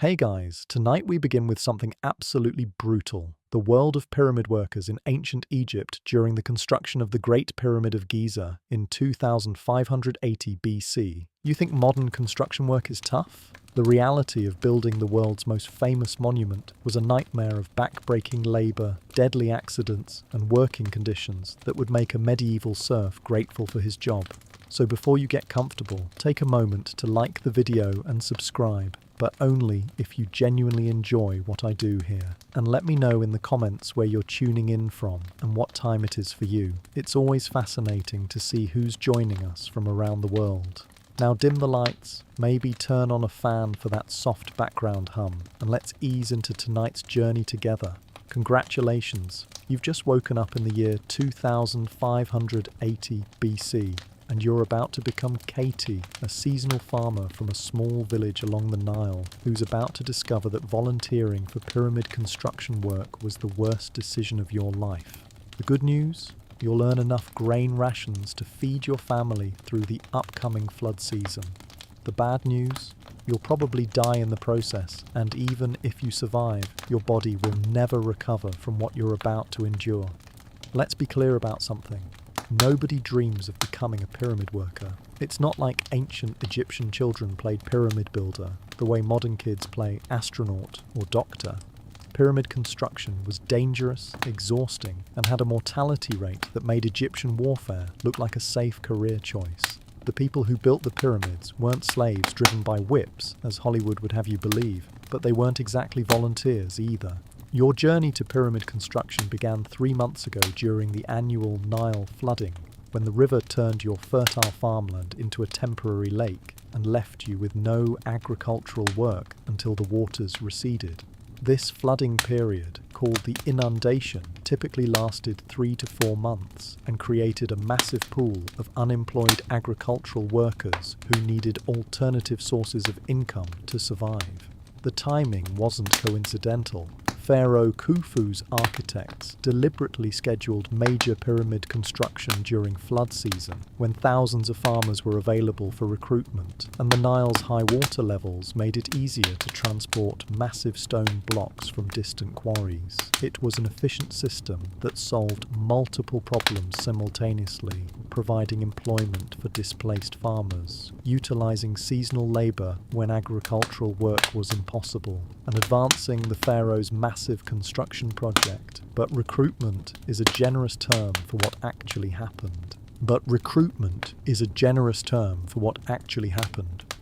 Hey guys, tonight we begin with something absolutely brutal. The world of pyramid workers in ancient Egypt during the construction of the Great Pyramid of Giza in 2580 BC. You think modern construction work is tough? The reality of building the world's most famous monument was a nightmare of back-breaking labor, deadly accidents, and working conditions that would make a medieval serf grateful for his job. So before you get comfortable, take a moment to like the video and subscribe, but only if you genuinely enjoy what I do here. And let me know in the comments where you're tuning in from and what time it is for you. It's always fascinating to see who's joining us from around the world. Now dim the lights, maybe turn on a fan for that soft background hum, and let's ease into tonight's journey together. Congratulations, you've just woken up in the year 2580 BC. And you're about to become Katie, a seasonal farmer from a small village along the Nile, who's about to discover that volunteering for pyramid construction work was the worst decision of your life. The good news? You'll earn enough grain rations to feed your family through the upcoming flood season. The bad news? You'll probably die in the process, and even if you survive, your body will never recover from what you're about to endure. Let's be clear about something. Nobody dreams of becoming a pyramid worker. It's not like ancient Egyptian children played pyramid builder, the way modern kids play astronaut or doctor. Pyramid construction was dangerous, exhausting, and had a mortality rate that made Egyptian warfare look like a safe career choice. The people who built the pyramids weren't slaves driven by whips, as Hollywood would have you believe, but they weren't exactly volunteers either. Your journey to pyramid construction began 3 months ago during the annual Nile flooding, when the river turned your fertile farmland into a temporary lake and left you with no agricultural work until the waters receded. This flooding period, called the inundation, typically lasted 3 to 4 months and created a massive pool of unemployed agricultural workers who needed alternative sources of income to survive. The timing wasn't coincidental. Pharaoh Khufu's architects deliberately scheduled major pyramid construction during flood season, when thousands of farmers were available for recruitment, and the Nile's high water levels made it easier to transport massive stone blocks from distant quarries. It was an efficient system that solved multiple problems simultaneously, providing employment for displaced farmers, utilizing seasonal labor when agricultural work was impossible, and advancing the pharaoh's massive construction project. But recruitment is a generous term for what actually happened.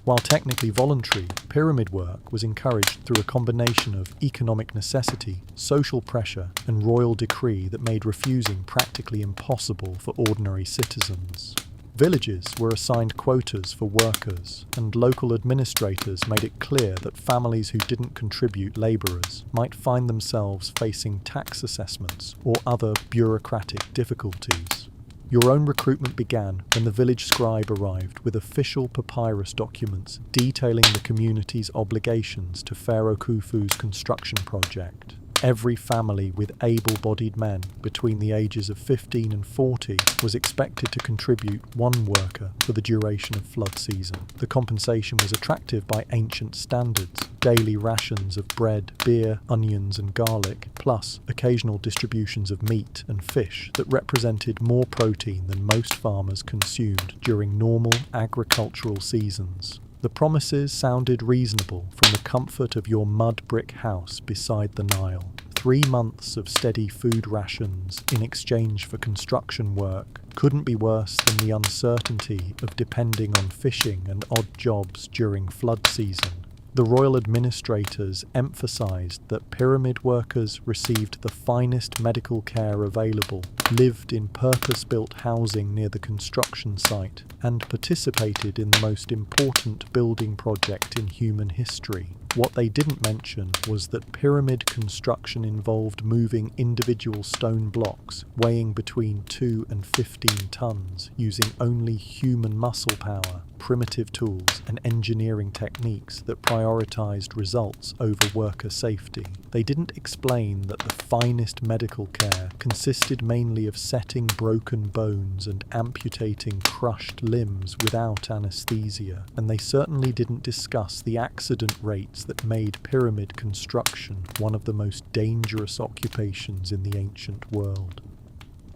While technically voluntary, pyramid work was encouraged through a combination of economic necessity, social pressure, and royal decree that made refusing practically impossible for ordinary citizens. Villages were assigned quotas for workers, and local administrators made it clear that families who didn't contribute labourers might find themselves facing tax assessments or other bureaucratic difficulties. Your own recruitment began when the village scribe arrived with official papyrus documents detailing the community's obligations to Pharaoh Khufu's construction project. Every family with able-bodied men between the ages of 15 and 40 was expected to contribute 1 worker for the duration of flood season. The compensation was attractive by ancient standards: daily rations of bread, beer, onions and garlic, plus occasional distributions of meat and fish that represented more protein than most farmers consumed during normal agricultural seasons. The promises sounded reasonable from the comfort of your mud brick house beside the Nile. 3 months of steady food rations in exchange for construction work couldn't be worse than the uncertainty of depending on fishing and odd jobs during flood season. The royal administrators emphasized that pyramid workers received the finest medical care available, lived in purpose-built housing near the construction site, and participated in the most important building project in human history. What they didn't mention was that pyramid construction involved moving individual stone blocks weighing between 2 and 15 tons using only human muscle power. primitive tools and engineering techniques that prioritized results over worker safety. They didn't explain that the finest medical care consisted mainly of setting broken bones and amputating crushed limbs without anesthesia, and they certainly didn't discuss the accident rates that made pyramid construction one of the most dangerous occupations in the ancient world.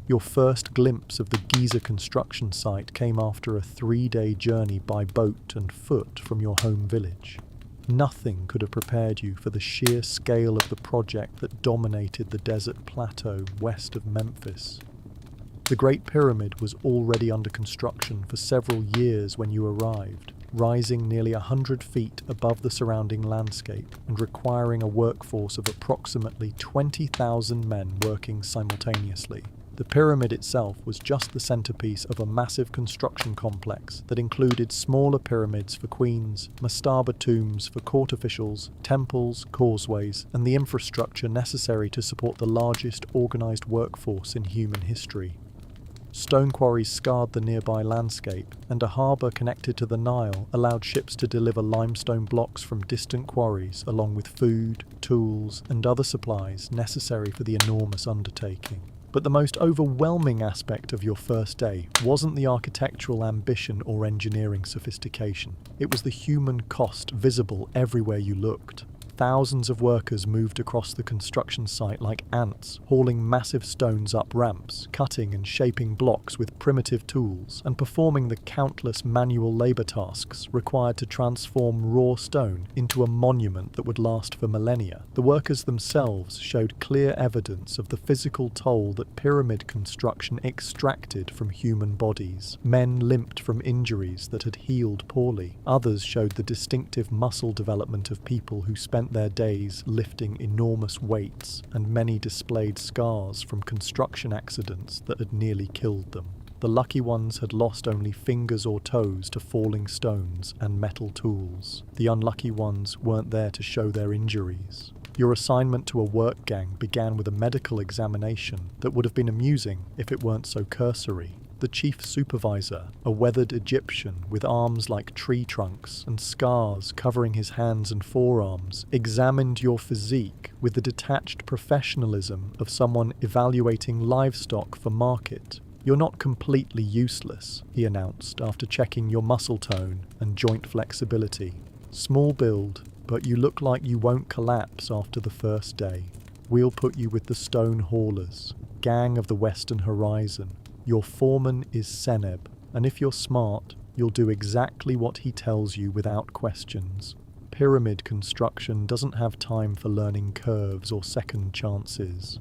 Your first glimpse of the Giza construction site came after a 3-day journey by boat and foot from your home village. Nothing could have prepared you for the sheer scale of the project that dominated the desert plateau west of Memphis. The Great Pyramid was already under construction for several years when you arrived, rising nearly 100 feet above the surrounding landscape and requiring a workforce of approximately 20,000 men working simultaneously. The pyramid itself was just the centerpiece of a massive construction complex that included smaller pyramids for queens, mastaba tombs for court officials, temples, causeways, and the infrastructure necessary to support the largest organized workforce in human history. Stone quarries scarred the nearby landscape, and a harbour connected to the Nile allowed ships to deliver limestone blocks from distant quarries along with food, tools, and other supplies necessary for the enormous undertaking. But the most overwhelming aspect of your first day wasn't the architectural ambition or engineering sophistication. It was the human cost visible everywhere you looked. Thousands of workers moved across the construction site like ants, hauling massive stones up ramps, cutting and shaping blocks with primitive tools, and performing the countless manual labor tasks required to transform raw stone into a monument that would last for millennia. The workers themselves showed clear evidence of the physical toll that pyramid construction extracted from human bodies. Men limped from injuries that had healed poorly. Others showed the distinctive muscle development of people who spent their days lifting enormous weights, and many displayed scars from construction accidents that had nearly killed them. The lucky ones had lost only fingers or toes to falling stones and metal tools. The unlucky ones weren't there to show their injuries. Your assignment to a work gang began with a medical examination that would have been amusing if it weren't so cursory. The chief supervisor, a weathered Egyptian with arms like tree trunks and scars covering his hands and forearms, examined your physique with the detached professionalism of someone evaluating livestock for market. "You're not completely useless," he announced after checking your muscle tone and joint flexibility. "Small build, but you look like you won't collapse after the first day. We'll put you with the stone haulers, gang of the Western Horizon. Your foreman is Seneb, and if you're smart, you'll do exactly what he tells you without questions. Pyramid construction doesn't have time for learning curves or second chances."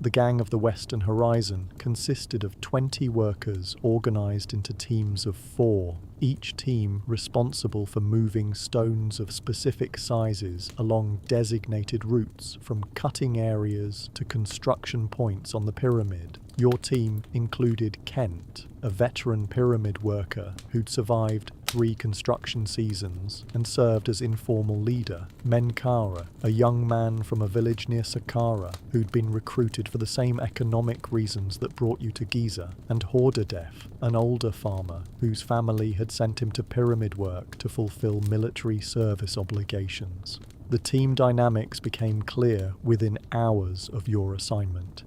The gang of the Western Horizon consisted of 20 workers organized into teams of 4, each team responsible for moving stones of specific sizes along designated routes from cutting areas to construction points on the pyramid. Your team included Kent, a veteran pyramid worker who'd survived 3 construction seasons and served as informal leader, Menkara, a young man from a village near Saqqara who'd been recruited for the same economic reasons that brought you to Giza, and Hordadef, an older farmer whose family had sent him to pyramid work to fulfill military service obligations. The team dynamics became clear within hours of your assignment.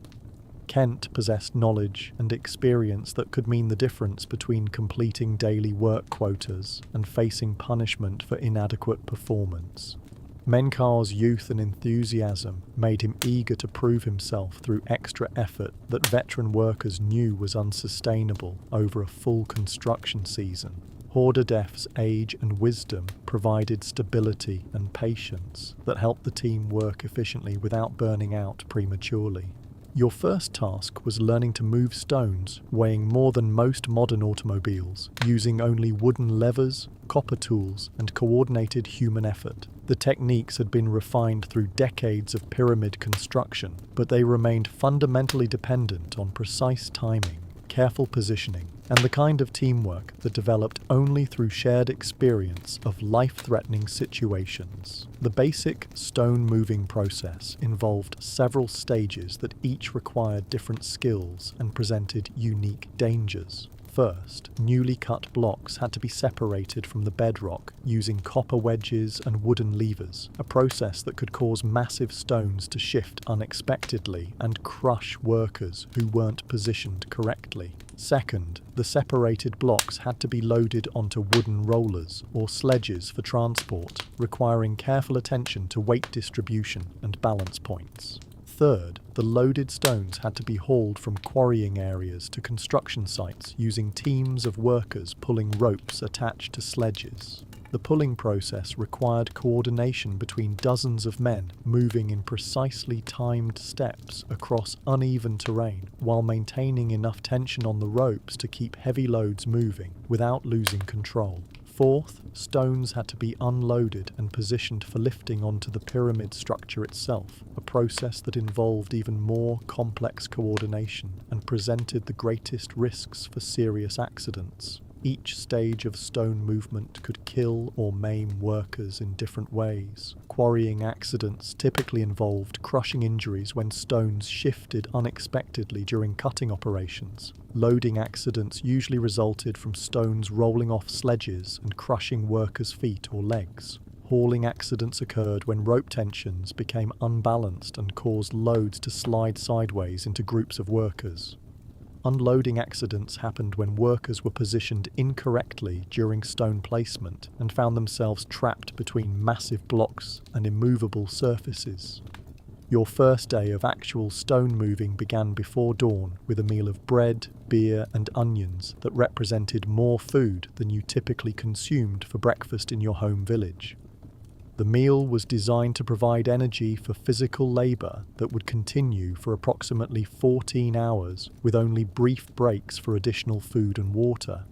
Kent possessed knowledge and experience that could mean the difference between completing daily work quotas and facing punishment for inadequate performance. Menkar's youth and enthusiasm made him eager to prove himself through extra effort that veteran workers knew was unsustainable over a full construction season. Hordadef's age and wisdom provided stability and patience that helped the team work efficiently without burning out prematurely. Your first task was learning to move stones weighing more than most modern automobiles, using only wooden levers, copper tools, and coordinated human effort. The techniques had been refined through decades of pyramid construction, but they remained fundamentally dependent on precise timing, careful positioning, and the kind of teamwork that developed only through shared experience of life-threatening situations. The basic stone-moving process involved several stages that each required different skills and presented unique dangers. First, newly cut blocks had to be separated from the bedrock using copper wedges and wooden levers, a process that could cause massive stones to shift unexpectedly and crush workers who weren't positioned correctly. Second, the separated blocks had to be loaded onto wooden rollers or sledges for transport, requiring careful attention to weight distribution and balance points. Third, the loaded stones had to be hauled from quarrying areas to construction sites using teams of workers pulling ropes attached to sledges. The pulling process required coordination between dozens of men moving in precisely timed steps across uneven terrain while maintaining enough tension on the ropes to keep heavy loads moving without losing control. Fourth, stones had to be unloaded and positioned for lifting onto the pyramid structure itself, a process that involved even more complex coordination and presented the greatest risks for serious accidents. Each stage of stone movement could kill or maim workers in different ways. Quarrying accidents typically involved crushing injuries when stones shifted unexpectedly during cutting operations. Loading accidents usually resulted from stones rolling off sledges and crushing workers' feet or legs. Hauling accidents occurred when rope tensions became unbalanced and caused loads to slide sideways into groups of workers. Unloading accidents happened when workers were positioned incorrectly during stone placement and found themselves trapped between massive blocks and immovable surfaces. Your first day of actual stone moving began before dawn with a meal of bread, beer, and onions that represented more food than you typically consumed for breakfast in your home village. The meal was designed to provide energy for physical labour that would continue for approximately 14 hours, with only brief breaks for additional food and water.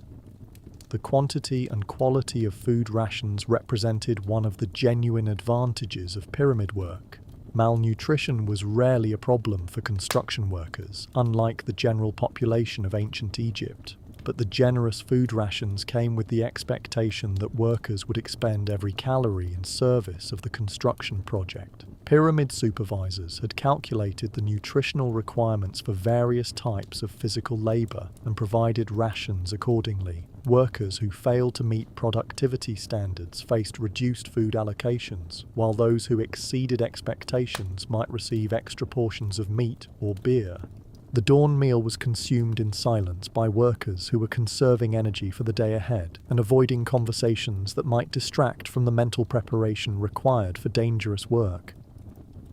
The quantity and quality of food rations represented one of the genuine advantages of pyramid work. Malnutrition was rarely a problem for construction workers, unlike the general population of ancient Egypt. But the generous food rations came with the expectation that workers would expend every calorie in service of the construction project. Pyramid supervisors had calculated the nutritional requirements for various types of physical labor and provided rations accordingly. Workers who failed to meet productivity standards faced reduced food allocations, while those who exceeded expectations might receive extra portions of meat or beer. The dawn meal was consumed in silence by workers who were conserving energy for the day ahead and avoiding conversations that might distract from the mental preparation required for dangerous work.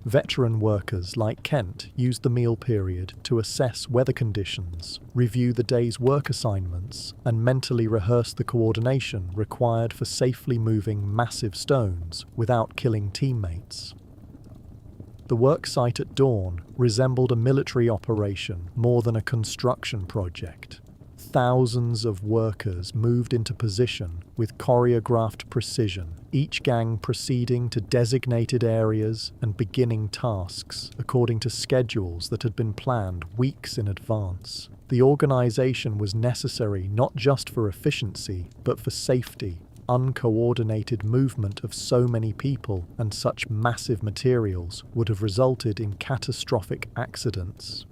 Veteran workers like Kent used the meal period to assess weather conditions, review the day's work assignments, and mentally rehearse the coordination required for safely moving massive stones without killing teammates. The work site at dawn resembled a military operation more than a construction project. Thousands of workers moved into position with choreographed precision, each gang proceeding to designated areas and beginning tasks according to schedules that had been planned weeks in advance. The organization was necessary not just for efficiency, but for safety. Uncoordinated movement of so many people and such massive materials would have resulted in catastrophic accidents.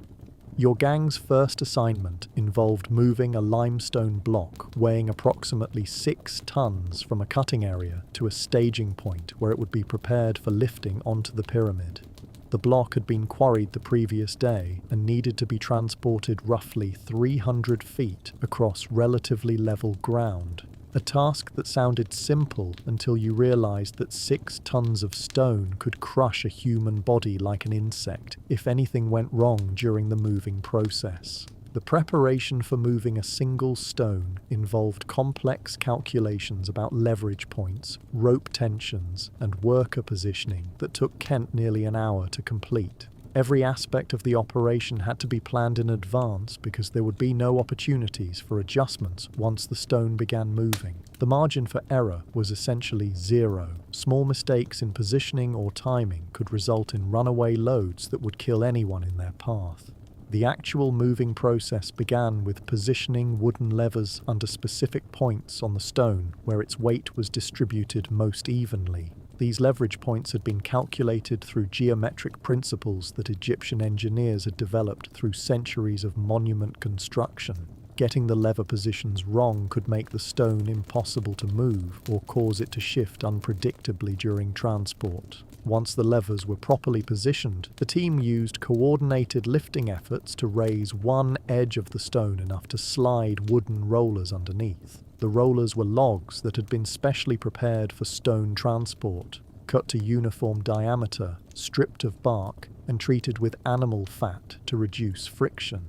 Your gang's first assignment involved moving a limestone block weighing approximately 6 tons from a cutting area to a staging point where it would be prepared for lifting onto the pyramid. The block had been quarried the previous day and needed to be transported roughly 300 feet across relatively level ground. A task that sounded simple until you realized that 6 tons of stone could crush a human body like an insect if anything went wrong during the moving process. The preparation for moving a single stone involved complex calculations about leverage points, rope tensions, and worker positioning that took Kent nearly an hour to complete. Every aspect of the operation had to be planned in advance because there would be no opportunities for adjustments once the stone began moving. The margin for error was essentially zero. Small mistakes in positioning or timing could result in runaway loads that would kill anyone in their path. The actual moving process began with positioning wooden levers under specific points on the stone where its weight was distributed most evenly. These leverage points had been calculated through geometric principles that Egyptian engineers had developed through centuries of monument construction. Getting the lever positions wrong could make the stone impossible to move or cause it to shift unpredictably during transport. Once the levers were properly positioned, the team used coordinated lifting efforts to raise one edge of the stone enough to slide wooden rollers underneath. The rollers were logs that had been specially prepared for stone transport, cut to uniform diameter, stripped of bark, and treated with animal fat to reduce friction.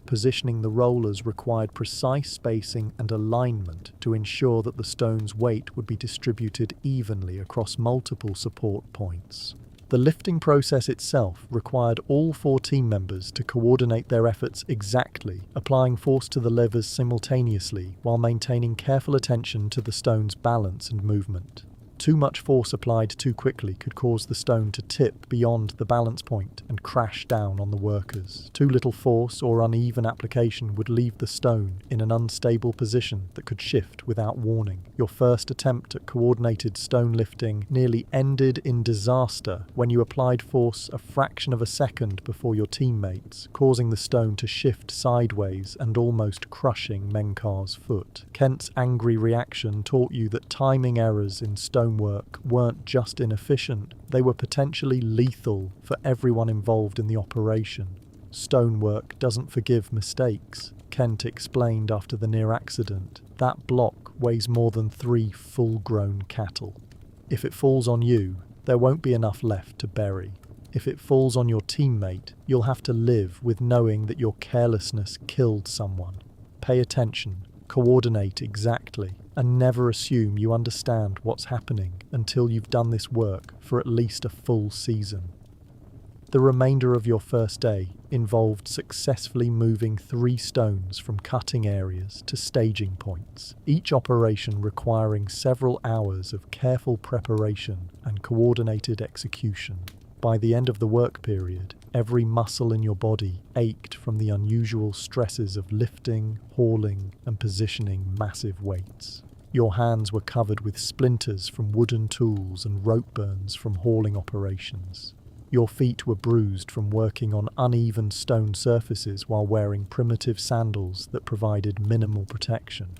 Positioning the rollers required precise spacing and alignment to ensure that the stone's weight would be distributed evenly across multiple support points. The lifting process itself required all 4 team members to coordinate their efforts exactly, applying force to the levers simultaneously while maintaining careful attention to the stone's balance and movement. Too much force applied too quickly could cause the stone to tip beyond the balance point and crash down on the workers. Too little force or uneven application would leave the stone in an unstable position that could shift without warning. Your first attempt at coordinated stone lifting nearly ended in disaster when you applied force a fraction of a second before your teammates, causing the stone to shift sideways and almost crushing Menkar's foot. Kent's angry reaction taught you that timing errors in stonework weren't just inefficient, they were potentially lethal for everyone involved in the operation. Stonework doesn't forgive mistakes, Kent explained after the near accident. That block weighs more than 3 full-grown cattle. If it falls on you, there won't be enough left to bury. If it falls on your teammate, you'll have to live with knowing that your carelessness killed someone. Pay attention, coordinate exactly, and never assume you understand what's happening until you've done this work for at least a full season. The remainder of your first day involved successfully moving 3 stones from cutting areas to staging points, each operation requiring several hours of careful preparation and coordinated execution. By the end of the work period, every muscle in your body ached from the unusual stresses of lifting, hauling, and positioning massive weights. Your hands were covered with splinters from wooden tools and rope burns from hauling operations. Your feet were bruised from working on uneven stone surfaces while wearing primitive sandals that provided minimal protection.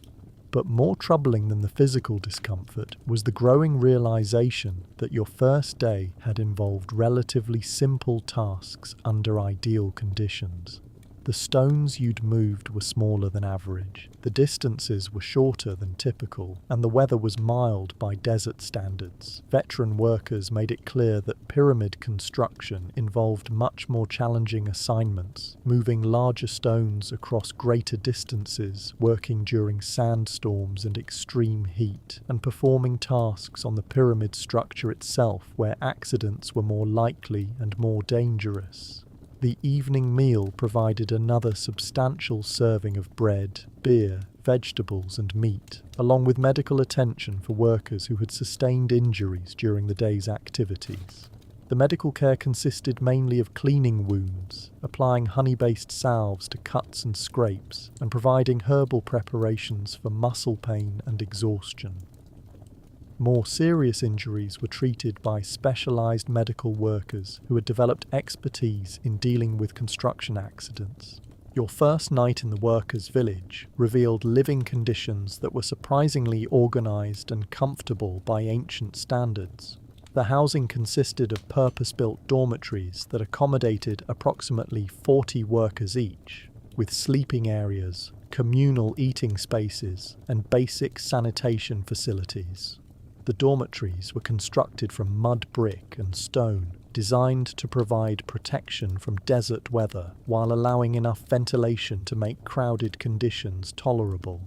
But more troubling than the physical discomfort was the growing realization that your first day had involved relatively simple tasks under ideal conditions. The stones you'd moved were smaller than average, the distances were shorter than typical, and the weather was mild by desert standards. Veteran workers made it clear that pyramid construction involved much more challenging assignments, moving larger stones across greater distances, working during sandstorms and extreme heat, and performing tasks on the pyramid structure itself where accidents were more likely and more dangerous. The evening meal provided another substantial serving of bread, beer, vegetables and meat, along with medical attention for workers who had sustained injuries during the day's activities. The medical care consisted mainly of cleaning wounds, applying honey-based salves to cuts and scrapes, and providing herbal preparations for muscle pain and exhaustion. More serious injuries were treated by specialized medical workers who had developed expertise in dealing with construction accidents. Your first night in the workers' village revealed living conditions that were surprisingly organized and comfortable by ancient standards. The housing consisted of purpose-built dormitories that accommodated approximately 40 workers each, with sleeping areas, communal eating spaces, and basic sanitation facilities. The dormitories were constructed from mud brick and stone, designed to provide protection from desert weather while allowing enough ventilation to make crowded conditions tolerable.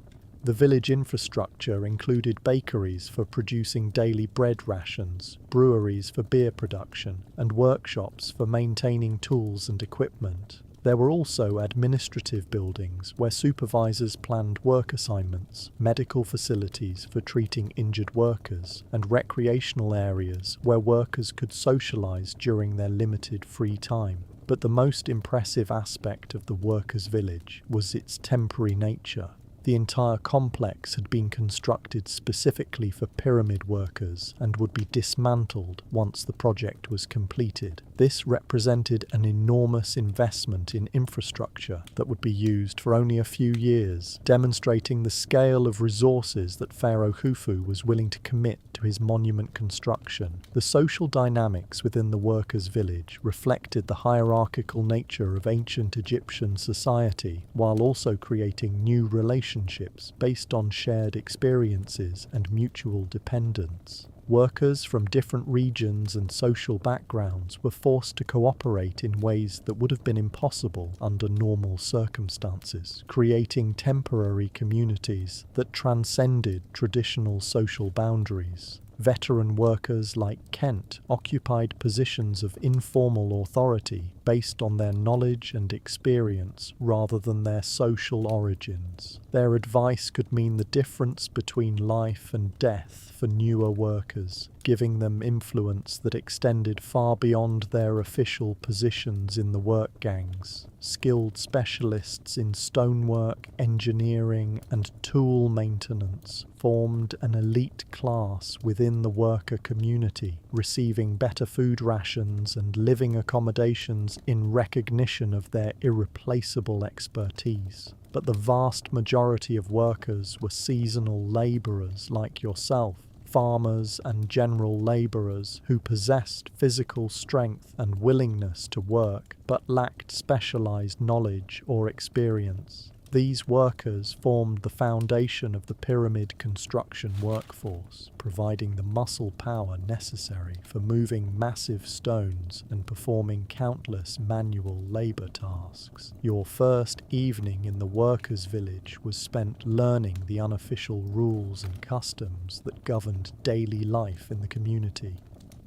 The village infrastructure included bakeries for producing daily bread rations, breweries for beer production, and workshops for maintaining tools and equipment. There were also administrative buildings where supervisors planned work assignments, medical facilities for treating injured workers, and recreational areas where workers could socialize during their limited free time. But the most impressive aspect of the workers' village was its temporary nature. The entire complex had been constructed specifically for pyramid workers and would be dismantled once the project was completed. This represented an enormous investment in infrastructure that would be used for only a few years, demonstrating the scale of resources that Pharaoh Khufu was willing to commit to his monument construction. The social dynamics within the workers' village reflected the hierarchical nature of ancient Egyptian society, while also creating new relationships based on shared experiences and mutual dependence. Workers from different regions and social backgrounds were forced to cooperate in ways that would have been impossible under normal circumstances, creating temporary communities that transcended traditional social boundaries. Veteran workers like Kent occupied positions of informal authority based on their knowledge and experience rather than their social origins. Their advice could mean the difference between life and death for newer workers, giving them influence that extended far beyond their official positions in the work gangs. Skilled specialists in stonework, engineering, and tool maintenance formed an elite class within the worker community, receiving better food rations and living accommodations in recognition of their irreplaceable expertise. But the vast majority of workers were seasonal labourers like yourself, farmers and general labourers who possessed physical strength and willingness to work, but lacked specialised knowledge or experience. These workers formed the foundation of the pyramid construction workforce, providing the muscle power necessary for moving massive stones and performing countless manual labour tasks. Your first evening in the workers' village was spent learning the unofficial rules and customs that governed daily life in the community.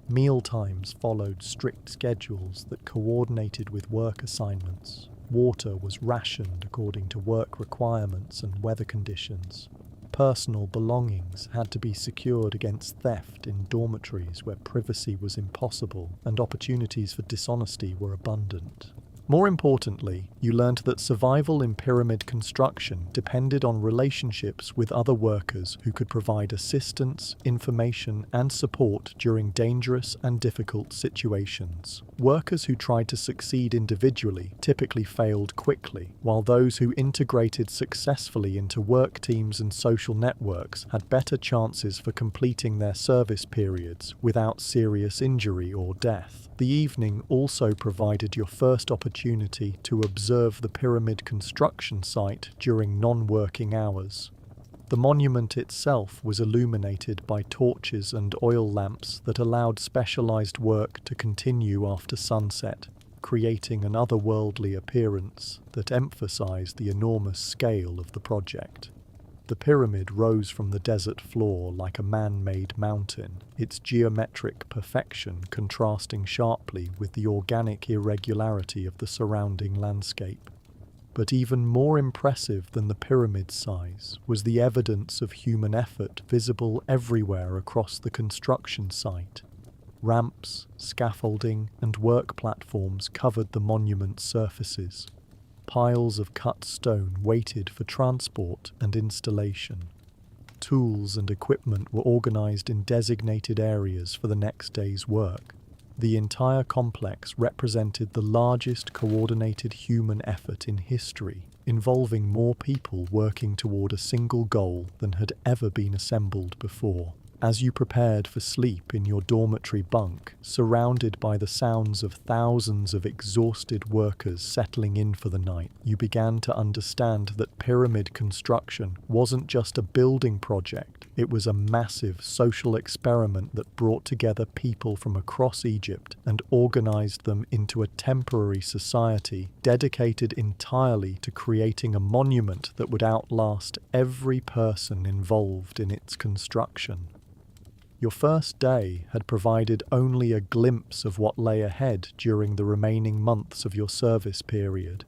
Mealtimes followed strict schedules that coordinated with work assignments. Water was rationed according to work requirements and weather conditions. Personal belongings had to be secured against theft in dormitories where privacy was impossible and opportunities for dishonesty were abundant. More importantly, you learned that survival in pyramid construction depended on relationships with other workers who could provide assistance, information, and support during dangerous and difficult situations. Workers who tried to succeed individually typically failed quickly, while those who integrated successfully into work teams and social networks had better chances for completing their service periods without serious injury or death. The evening also provided your first opportunity to observe the pyramid construction site during non-working hours. The monument itself was illuminated by torches and oil lamps that allowed specialized work to continue after sunset, creating an otherworldly appearance that emphasized the enormous scale of the project. The pyramid rose from the desert floor like a man-made mountain, its geometric perfection contrasting sharply with the organic irregularity of the surrounding landscape. But even more impressive than the pyramid's size was the evidence of human effort visible everywhere across the construction site. Ramps, scaffolding, and work platforms covered the monument's surfaces. Piles of cut stone waited for transport and installation. Tools and equipment were organized in designated areas for the next day's work. The entire complex represented the largest coordinated human effort in history, involving more people working toward a single goal than had ever been assembled before. As you prepared for sleep in your dormitory bunk, surrounded by the sounds of thousands of exhausted workers settling in for the night, you began to understand that pyramid construction wasn't just a building project, it was a massive social experiment that brought together people from across Egypt and organized them into a temporary society dedicated entirely to creating a monument that would outlast every person involved in its construction. Your first day had provided only a glimpse of what lay ahead during the remaining months of your service period.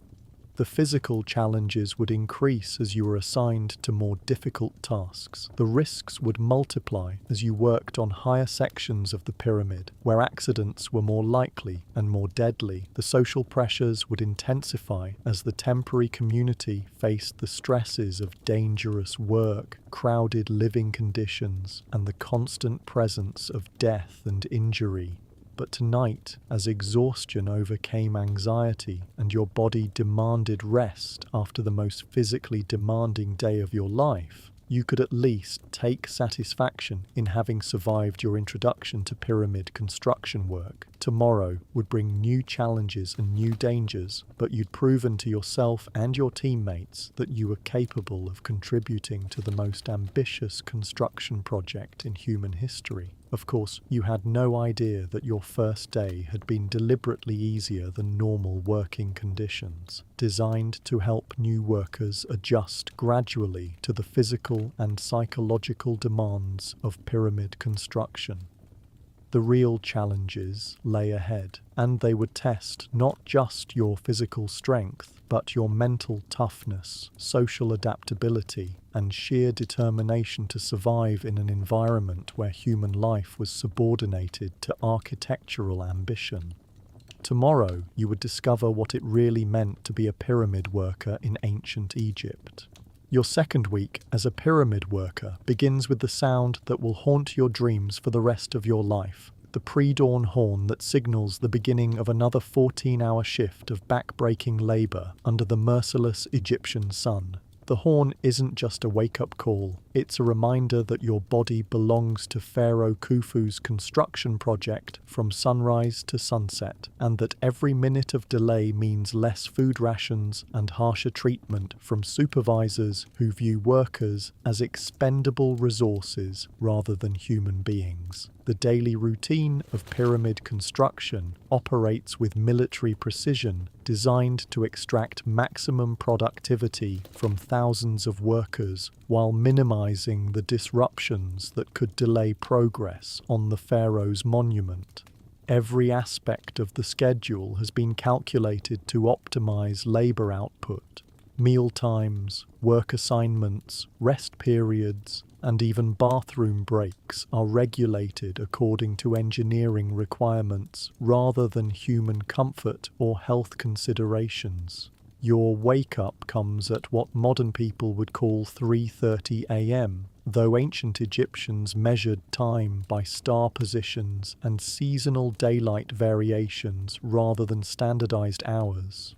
The physical challenges would increase as you were assigned to more difficult tasks. The risks would multiply as you worked on higher sections of the pyramid, where accidents were more likely and more deadly. The social pressures would intensify as the temporary community faced the stresses of dangerous work, crowded living conditions, and the constant presence of death and injury. But tonight, as exhaustion overcame anxiety and your body demanded rest after the most physically demanding day of your life, you could at least take satisfaction in having survived your introduction to pyramid construction work. Tomorrow would bring new challenges and new dangers, but you'd proven to yourself and your teammates that you were capable of contributing to the most ambitious construction project in human history. Of course, you had no idea that your first day had been deliberately easier than normal working conditions, designed to help new workers adjust gradually to the physical and psychological demands of pyramid construction. The real challenges lay ahead, and they would test not just your physical strength, but your mental toughness, social adaptability, and sheer determination to survive in an environment where human life was subordinated to architectural ambition. Tomorrow, you would discover what it really meant to be a pyramid worker in ancient Egypt. Your second week as a pyramid worker begins with the sound that will haunt your dreams for the rest of your life, the pre-dawn horn that signals the beginning of another 14-hour shift of back-breaking labour under the merciless Egyptian sun. The horn isn't just a wake-up call, it's a reminder that your body belongs to Pharaoh Khufu's construction project from sunrise to sunset, and that every minute of delay means less food rations and harsher treatment from supervisors who view workers as expendable resources rather than human beings. The daily routine of pyramid construction operates with military precision, designed to extract maximum productivity from thousands of workers while minimizing the disruptions that could delay progress on the pharaoh's monument. Every aspect of the schedule has been calculated to optimize labor output. Meal times, work assignments, rest periods, and even bathroom breaks are regulated according to engineering requirements rather than human comfort or health considerations. Your wake-up comes at what modern people would call 3:30 a.m., though ancient Egyptians measured time by star positions and seasonal daylight variations rather than standardized hours.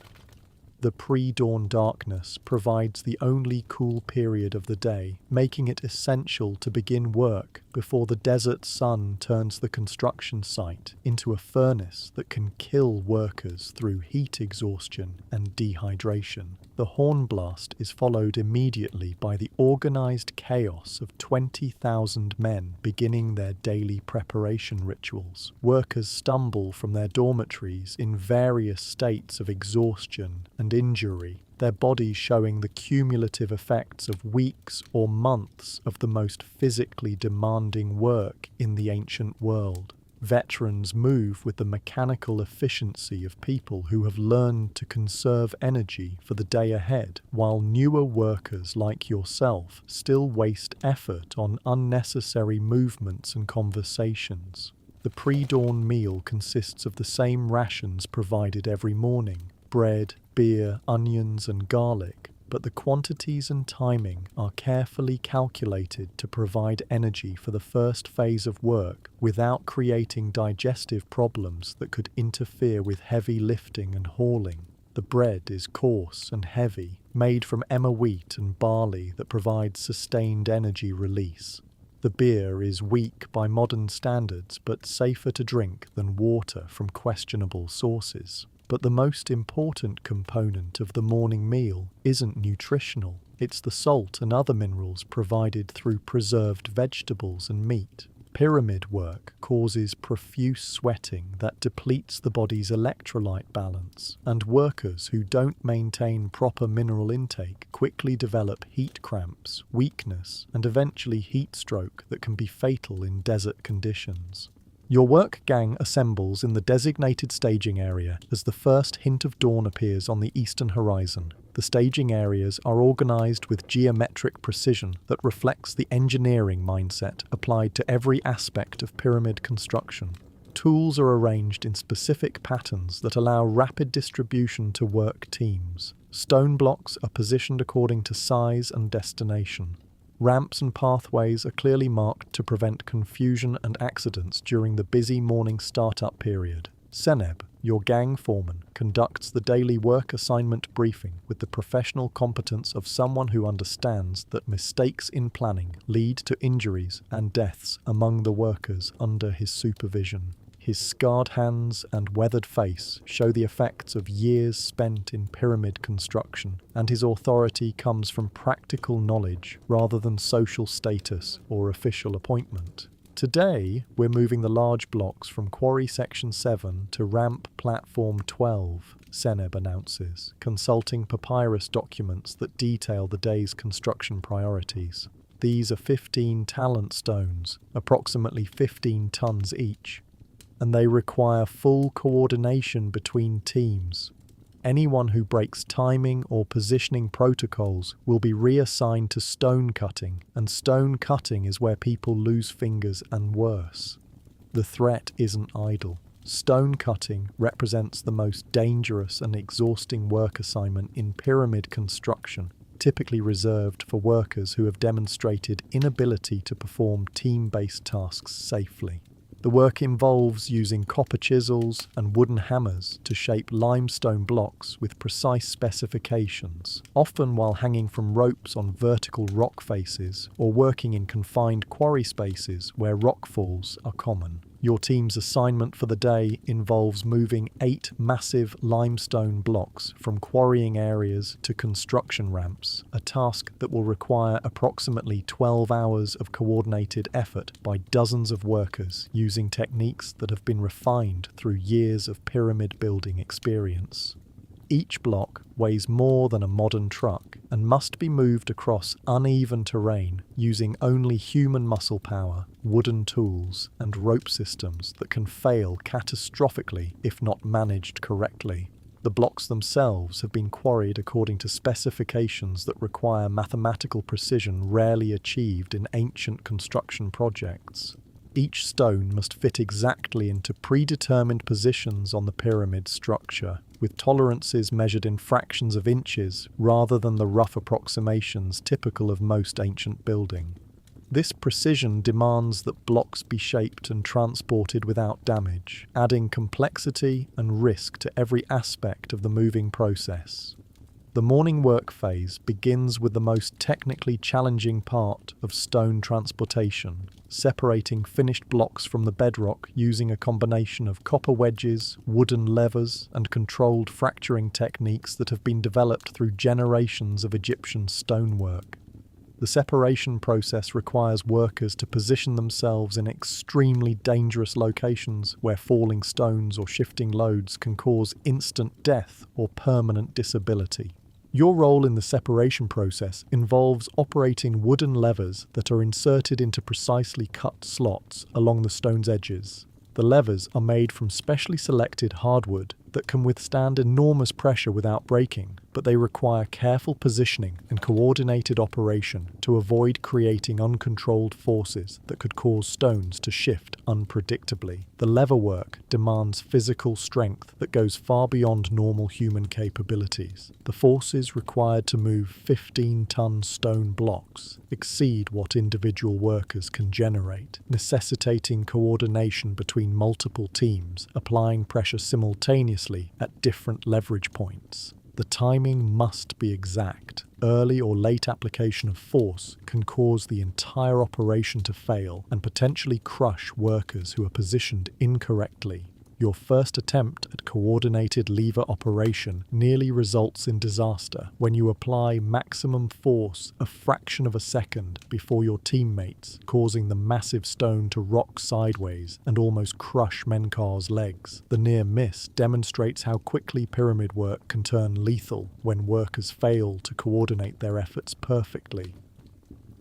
The pre-dawn darkness provides the only cool period of the day, making it essential to begin work before the desert sun turns the construction site into a furnace that can kill workers through heat exhaustion and dehydration. The horn blast is followed immediately by the organized chaos of 20,000 men beginning their daily preparation rituals. Workers stumble from their dormitories in various states of exhaustion and injury, their bodies showing the cumulative effects of weeks or months of the most physically demanding work in the ancient world. Veterans move with the mechanical efficiency of people who have learned to conserve energy for the day ahead, while newer workers like yourself still waste effort on unnecessary movements and conversations. The pre-dawn meal consists of the same rations provided every morning: bread, beer, onions, and garlic, but the quantities and timing are carefully calculated to provide energy for the first phase of work without creating digestive problems that could interfere with heavy lifting and hauling. The bread is coarse and heavy, made from emmer wheat and barley that provides sustained energy release. The beer is weak by modern standards but safer to drink than water from questionable sources. But the most important component of the morning meal isn't nutritional, it's the salt and other minerals provided through preserved vegetables and meat. Pyramid work causes profuse sweating that depletes the body's electrolyte balance, and workers who don't maintain proper mineral intake quickly develop heat cramps, weakness, and eventually heat stroke that can be fatal in desert conditions. Your work gang assembles in the designated staging area as the first hint of dawn appears on the eastern horizon. The staging areas are organized with geometric precision that reflects the engineering mindset applied to every aspect of pyramid construction. Tools are arranged in specific patterns that allow rapid distribution to work teams. Stone blocks are positioned according to size and destination. Ramps and pathways are clearly marked to prevent confusion and accidents during the busy morning startup period. Seneb, your gang foreman, conducts the daily work assignment briefing with the professional competence of someone who understands that mistakes in planning lead to injuries and deaths among the workers under his supervision. His scarred hands and weathered face show the effects of years spent in pyramid construction, and his authority comes from practical knowledge rather than social status or official appointment. Today, we're moving the large blocks from Quarry Section 7 to Ramp Platform 12, Seneb announces, consulting papyrus documents that detail the day's construction priorities. These are 15 talent stones, approximately 15 tons each, and they require full coordination between teams. Anyone who breaks timing or positioning protocols will be reassigned to stone cutting, and stone cutting is where people lose fingers and worse. The threat isn't idle. Stone cutting represents the most dangerous and exhausting work assignment in pyramid construction, typically reserved for workers who have demonstrated inability to perform team-based tasks safely. The work involves using copper chisels and wooden hammers to shape limestone blocks with precise specifications, often while hanging from ropes on vertical rock faces or working in confined quarry spaces where rockfalls are common. Your team's assignment for the day involves moving 8 massive limestone blocks from quarrying areas to construction ramps, a task that will require approximately 12 hours of coordinated effort by dozens of workers using techniques that have been refined through years of pyramid building experience. Each block weighs more than a modern truck and must be moved across uneven terrain using only human muscle power, wooden tools, and rope systems that can fail catastrophically if not managed correctly. The blocks themselves have been quarried according to specifications that require mathematical precision rarely achieved in ancient construction projects. Each stone must fit exactly into predetermined positions on the pyramid structure, with tolerances measured in fractions of inches rather than the rough approximations typical of most ancient building. This precision demands that blocks be shaped and transported without damage, adding complexity and risk to every aspect of the moving process. The morning work phase begins with the most technically challenging part of stone transportation, separating finished blocks from the bedrock using a combination of copper wedges, wooden levers, and controlled fracturing techniques that have been developed through generations of Egyptian stonework. The separation process requires workers to position themselves in extremely dangerous locations where falling stones or shifting loads can cause instant death or permanent disability. Your role in the separation process involves operating wooden levers that are inserted into precisely cut slots along the stone's edges. The levers are made from specially selected hardwood that can withstand enormous pressure without breaking, but they require careful positioning and coordinated operation to avoid creating uncontrolled forces that could cause stones to shift unpredictably. The lever work demands physical strength that goes far beyond normal human capabilities. The forces required to move 15-ton stone blocks exceed what individual workers can generate, necessitating coordination between multiple teams, applying pressure simultaneously at different leverage points. The timing must be exact. Early or late application of force can cause the entire operation to fail and potentially crush workers who are positioned incorrectly. Your first attempt at coordinated lever operation nearly results in disaster when you apply maximum force a fraction of a second before your teammates, causing the massive stone to rock sideways and almost crush Menkar's legs. The near miss demonstrates how quickly pyramid work can turn lethal when workers fail to coordinate their efforts perfectly.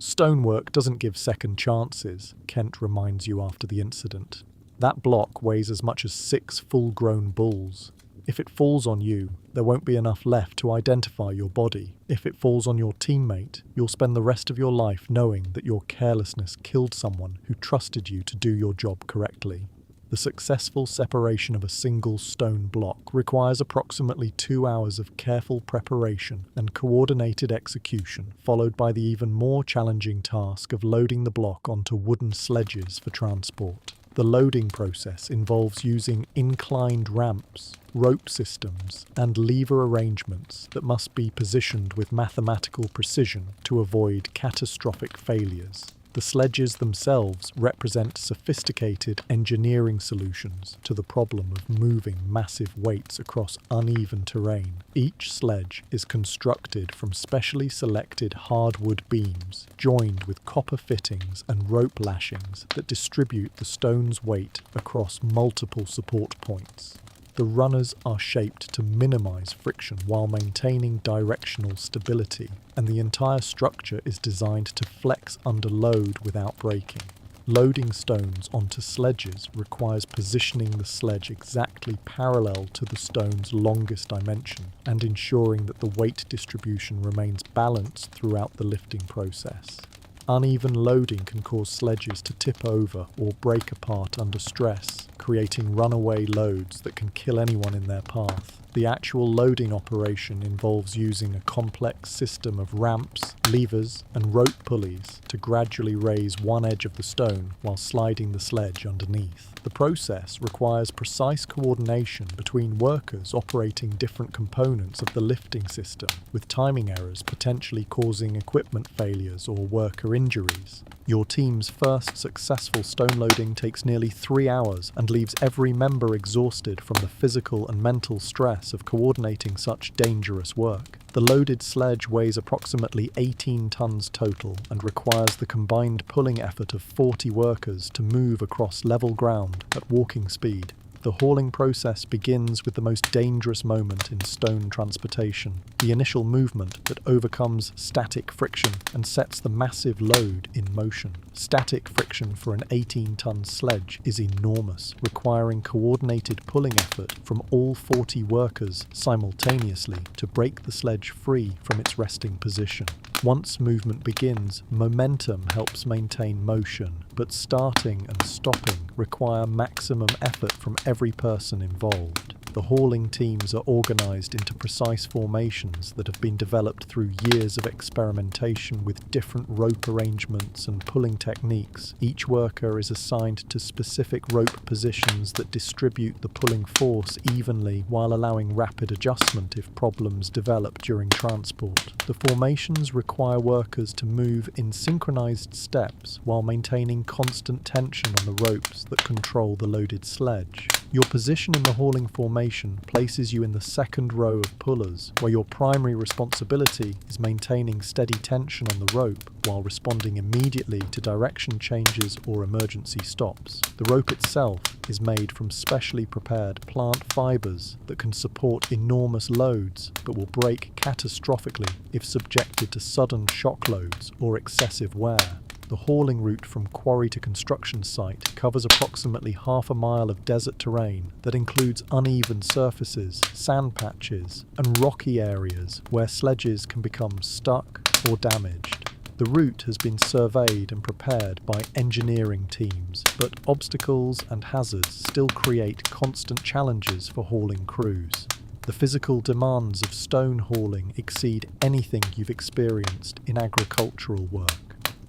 Stonework doesn't give second chances, Kent reminds you after the incident. That block weighs as much as 6 full-grown bulls. If it falls on you, there won't be enough left to identify your body. If it falls on your teammate, you'll spend the rest of your life knowing that your carelessness killed someone who trusted you to do your job correctly. The The successful separation of a single stone block requires approximately 2 hours of careful preparation and coordinated execution, followed by the even more challenging task of loading the block onto wooden sledges for transport. The loading process involves using inclined ramps, rope systems, and lever arrangements that must be positioned with mathematical precision to avoid catastrophic failures. The sledges themselves represent sophisticated engineering solutions to the problem of moving massive weights across uneven terrain. Each sledge is constructed from specially selected hardwood beams, joined with copper fittings and rope lashings that distribute the stone's weight across multiple support points. The runners are shaped to minimize friction while maintaining directional stability, and the entire structure is designed to flex under load without breaking. Loading stones onto sledges requires positioning the sledge exactly parallel to the stone's longest dimension and ensuring that the weight distribution remains balanced throughout the lifting process. Uneven loading can cause sledges to tip over or break apart under stress, creating runaway loads that can kill anyone in their path. The actual loading operation involves using a complex system of ramps, levers, and rope pulleys to gradually raise one edge of the stone while sliding the sledge underneath. The process requires precise coordination between workers operating different components of the lifting system, with timing errors potentially causing equipment failures or worker injuries. Your team's first successful stone loading takes nearly 3 hours and leaves every member exhausted from the physical and mental stress of coordinating such dangerous work. The loaded sledge weighs approximately 18 tons total and requires the combined pulling effort of 40 workers to move across level ground at walking speed. The hauling process begins with the most dangerous moment in stone transportation, the initial movement that overcomes static friction and sets the massive load in motion. Static friction for an 18-ton sledge is enormous, requiring coordinated pulling effort from all 40 workers simultaneously to break the sledge free from its resting position. Once movement begins, momentum helps maintain motion, but starting and stopping require maximum effort from every person involved. The hauling teams are organized into precise formations that have been developed through years of experimentation with different rope arrangements and pulling techniques. Each worker is assigned to specific rope positions that distribute the pulling force evenly while allowing rapid adjustment if problems develop during transport. The formations require workers to move in synchronized steps while maintaining constant tension on the ropes that control the loaded sledge. Your position in the hauling formation places you in the second row of pullers, where your primary responsibility is maintaining steady tension on the rope while responding immediately to direction changes or emergency stops. The rope itself is made from specially prepared plant fibers that can support enormous loads but will break catastrophically if subjected to sudden shock loads or excessive wear. The hauling route from quarry to construction site covers approximately half a mile of desert terrain that includes uneven surfaces, sand patches, and rocky areas where sledges can become stuck or damaged. The route has been surveyed and prepared by engineering teams, but obstacles and hazards still create constant challenges for hauling crews. The physical demands of stone hauling exceed anything you've experienced in agricultural work.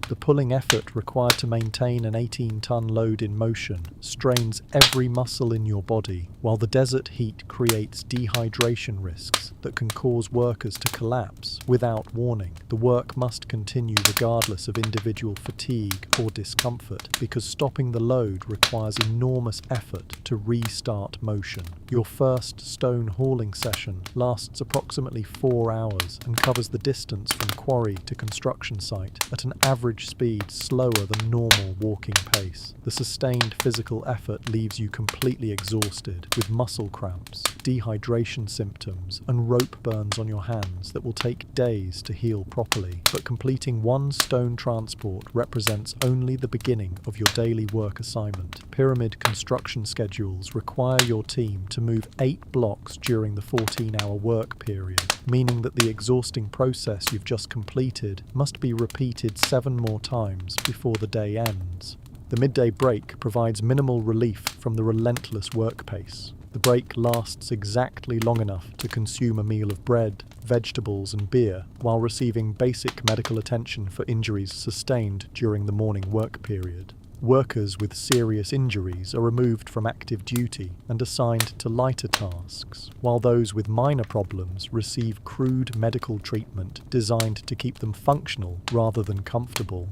The pulling effort required to maintain an 18-ton load in motion strains every muscle in your body, while the desert heat creates dehydration risks that can cause workers to collapse without warning. The work must continue regardless of individual fatigue or discomfort, because stopping the load requires enormous effort to restart motion. Your first stone hauling session lasts approximately 4 hours and covers the distance from quarry to construction site at an average speed slower than normal walking pace. The sustained physical effort leaves you completely exhausted, with muscle cramps, dehydration symptoms, and rope burns on your hands that will take days to heal properly. But completing one stone transport represents only the beginning of your daily work assignment. Pyramid construction schedules require your team to move 8 blocks during the 14-hour work period, meaning that the exhausting process you've just completed must be repeated 7 more times before the day ends. The The midday break provides minimal relief from the relentless work pace. The break lasts exactly long enough to consume a meal of bread, vegetables and beer while receiving basic medical attention for injuries sustained during the morning work period. Workers with serious injuries are removed from active duty and assigned to lighter tasks, while those with minor problems receive crude medical treatment designed to keep them functional rather than comfortable.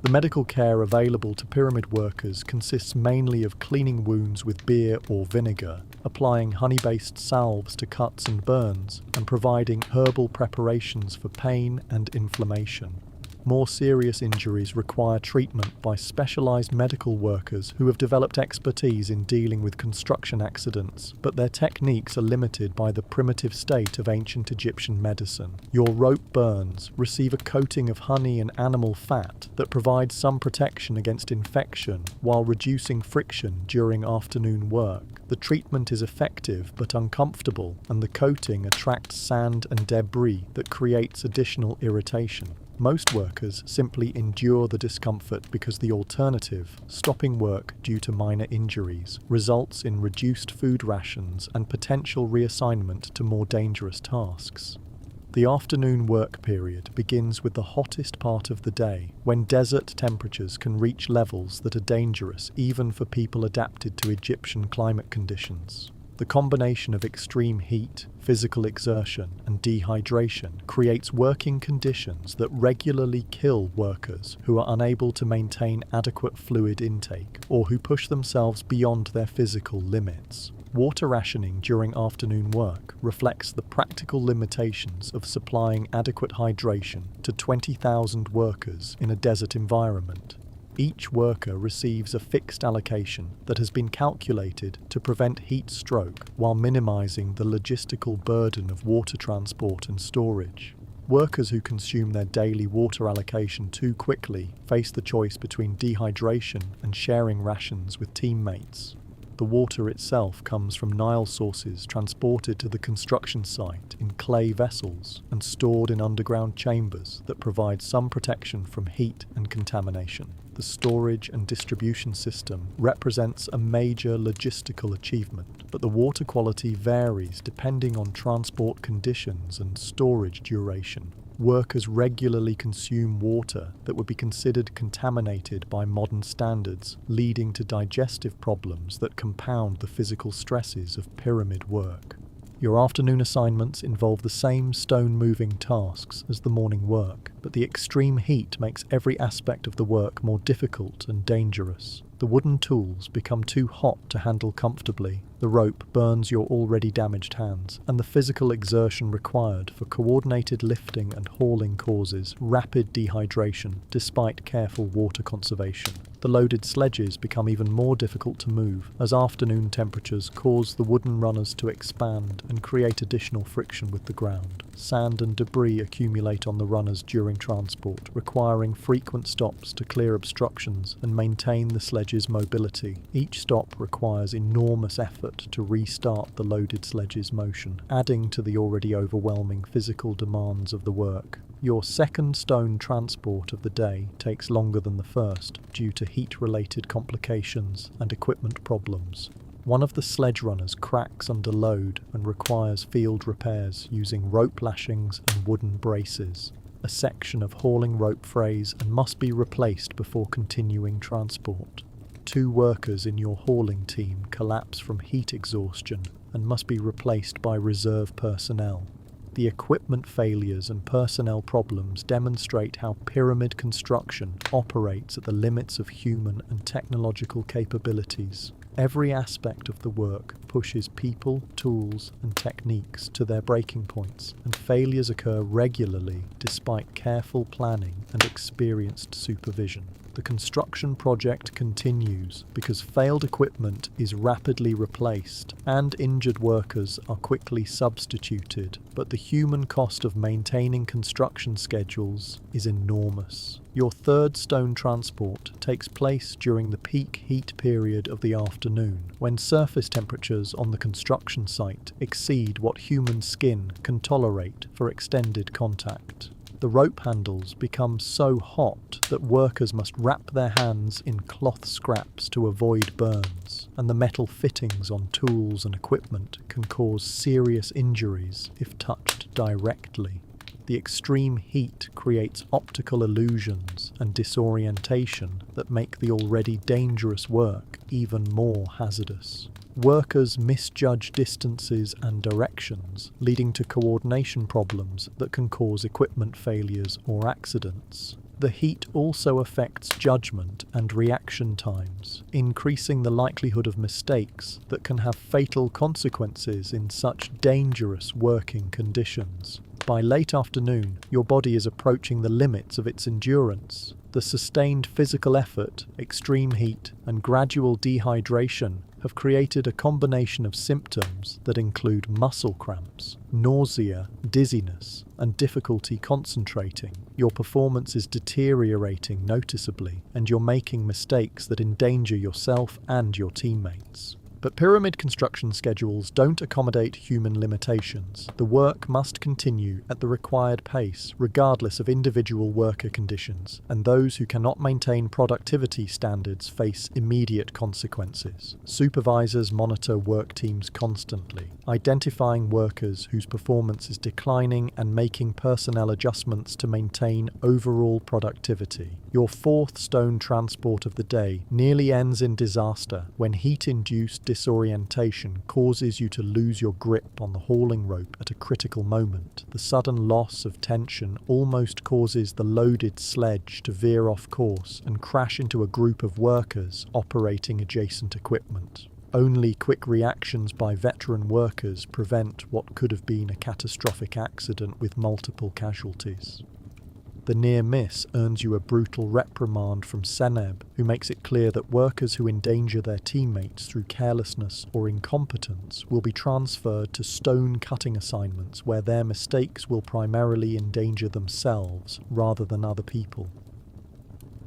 The medical care available to pyramid workers consists mainly of cleaning wounds with beer or vinegar, applying honey-based salves to cuts and burns, and providing herbal preparations for pain and inflammation. More serious injuries require treatment by specialised medical workers who have developed expertise in dealing with construction accidents, but their techniques are limited by the primitive state of ancient Egyptian medicine. Your rope burns receive a coating of honey and animal fat that provides some protection against infection while reducing friction during afternoon work. The treatment is effective but uncomfortable, and the coating attracts sand and debris that creates additional irritation. Most workers simply endure the discomfort because the alternative, stopping work due to minor injuries, results in reduced food rations and potential reassignment to more dangerous tasks. The afternoon work period begins with the hottest part of the day, when desert temperatures can reach levels that are dangerous even for people adapted to Egyptian climate conditions. The combination of extreme heat, physical exertion, and dehydration creates working conditions that regularly kill workers who are unable to maintain adequate fluid intake or who push themselves beyond their physical limits. Water rationing during afternoon work reflects the practical limitations of supplying adequate hydration to 20,000 workers in a desert environment. Each worker receives a fixed allocation that has been calculated to prevent heat stroke while minimizing the logistical burden of water transport and storage. Workers who consume their daily water allocation too quickly face the choice between dehydration and sharing rations with teammates. The water itself comes from Nile sources transported to the construction site in clay vessels and stored in underground chambers that provide some protection from heat and contamination. The storage and distribution system represents a major logistical achievement, but the water quality varies depending on transport conditions and storage duration. Workers regularly consume water that would be considered contaminated by modern standards, leading to digestive problems that compound the physical stresses of pyramid work. Your afternoon assignments involve the same stone-moving tasks as the morning work, but the extreme heat makes every aspect of the work more difficult and dangerous. The wooden tools become too hot to handle comfortably, the rope burns your already damaged hands, and the physical exertion required for coordinated lifting and hauling causes rapid dehydration despite careful water conservation. The loaded sledges become even more difficult to move as afternoon temperatures cause the wooden runners to expand and create additional friction with the ground. Sand and debris accumulate on the runners during transport, requiring frequent stops to clear obstructions and maintain the sledge's mobility. Each stop requires enormous effort to restart the loaded sledge's motion, adding to the already overwhelming physical demands of the work. Your second stone transport of the day takes longer than the first due to heat-related complications and equipment problems. One of the sledge runners cracks under load and requires field repairs using rope lashings and wooden braces. A section of hauling rope frays and must be replaced before continuing transport. 2 workers in your hauling team collapse from heat exhaustion and must be replaced by reserve personnel. The equipment failures and personnel problems demonstrate how pyramid construction operates at the limits of human and technological capabilities. Every aspect of the work pushes people, tools, and techniques to their breaking points, and failures occur regularly despite careful planning and experienced supervision. The construction project continues because failed equipment is rapidly replaced and injured workers are quickly substituted, but the human cost of maintaining construction schedules is enormous. Your third stone transport takes place during the peak heat period of the afternoon, when surface temperatures on the construction site exceed what human skin can tolerate for extended contact. The rope handles become so hot that workers must wrap their hands in cloth scraps to avoid burns, and the metal fittings on tools and equipment can cause serious injuries if touched directly. The extreme heat creates optical illusions and disorientation that make the already dangerous work even more hazardous. Workers misjudge distances and directions, leading to coordination problems that can cause equipment failures or accidents. The heat also affects judgment and reaction times, increasing the likelihood of mistakes that can have fatal consequences in such dangerous working conditions. By late afternoon, your body is approaching the limits of its endurance. The sustained physical effort, extreme heat, and gradual dehydration have created a combination of symptoms that include muscle cramps, nausea, dizziness, and difficulty concentrating. Your performance is deteriorating noticeably, and you're making mistakes that endanger yourself and your teammates. But pyramid construction schedules don't accommodate human limitations. The work must continue at the required pace, regardless of individual worker conditions, and those who cannot maintain productivity standards face immediate consequences. Supervisors monitor work teams constantly, identifying workers whose performance is declining and making personnel adjustments to maintain overall productivity. Your fourth stone transport of the day nearly ends in disaster when heat-induced disorientation causes you to lose your grip on the hauling rope at a critical moment. The sudden loss of tension almost causes the loaded sledge to veer off course and crash into a group of workers operating adjacent equipment. Only quick reactions by veteran workers prevent what could have been a catastrophic accident with multiple casualties. The near miss earns you a brutal reprimand from Seneb, who makes it clear that workers who endanger their teammates through carelessness or incompetence will be transferred to stone cutting assignments where their mistakes will primarily endanger themselves rather than other people.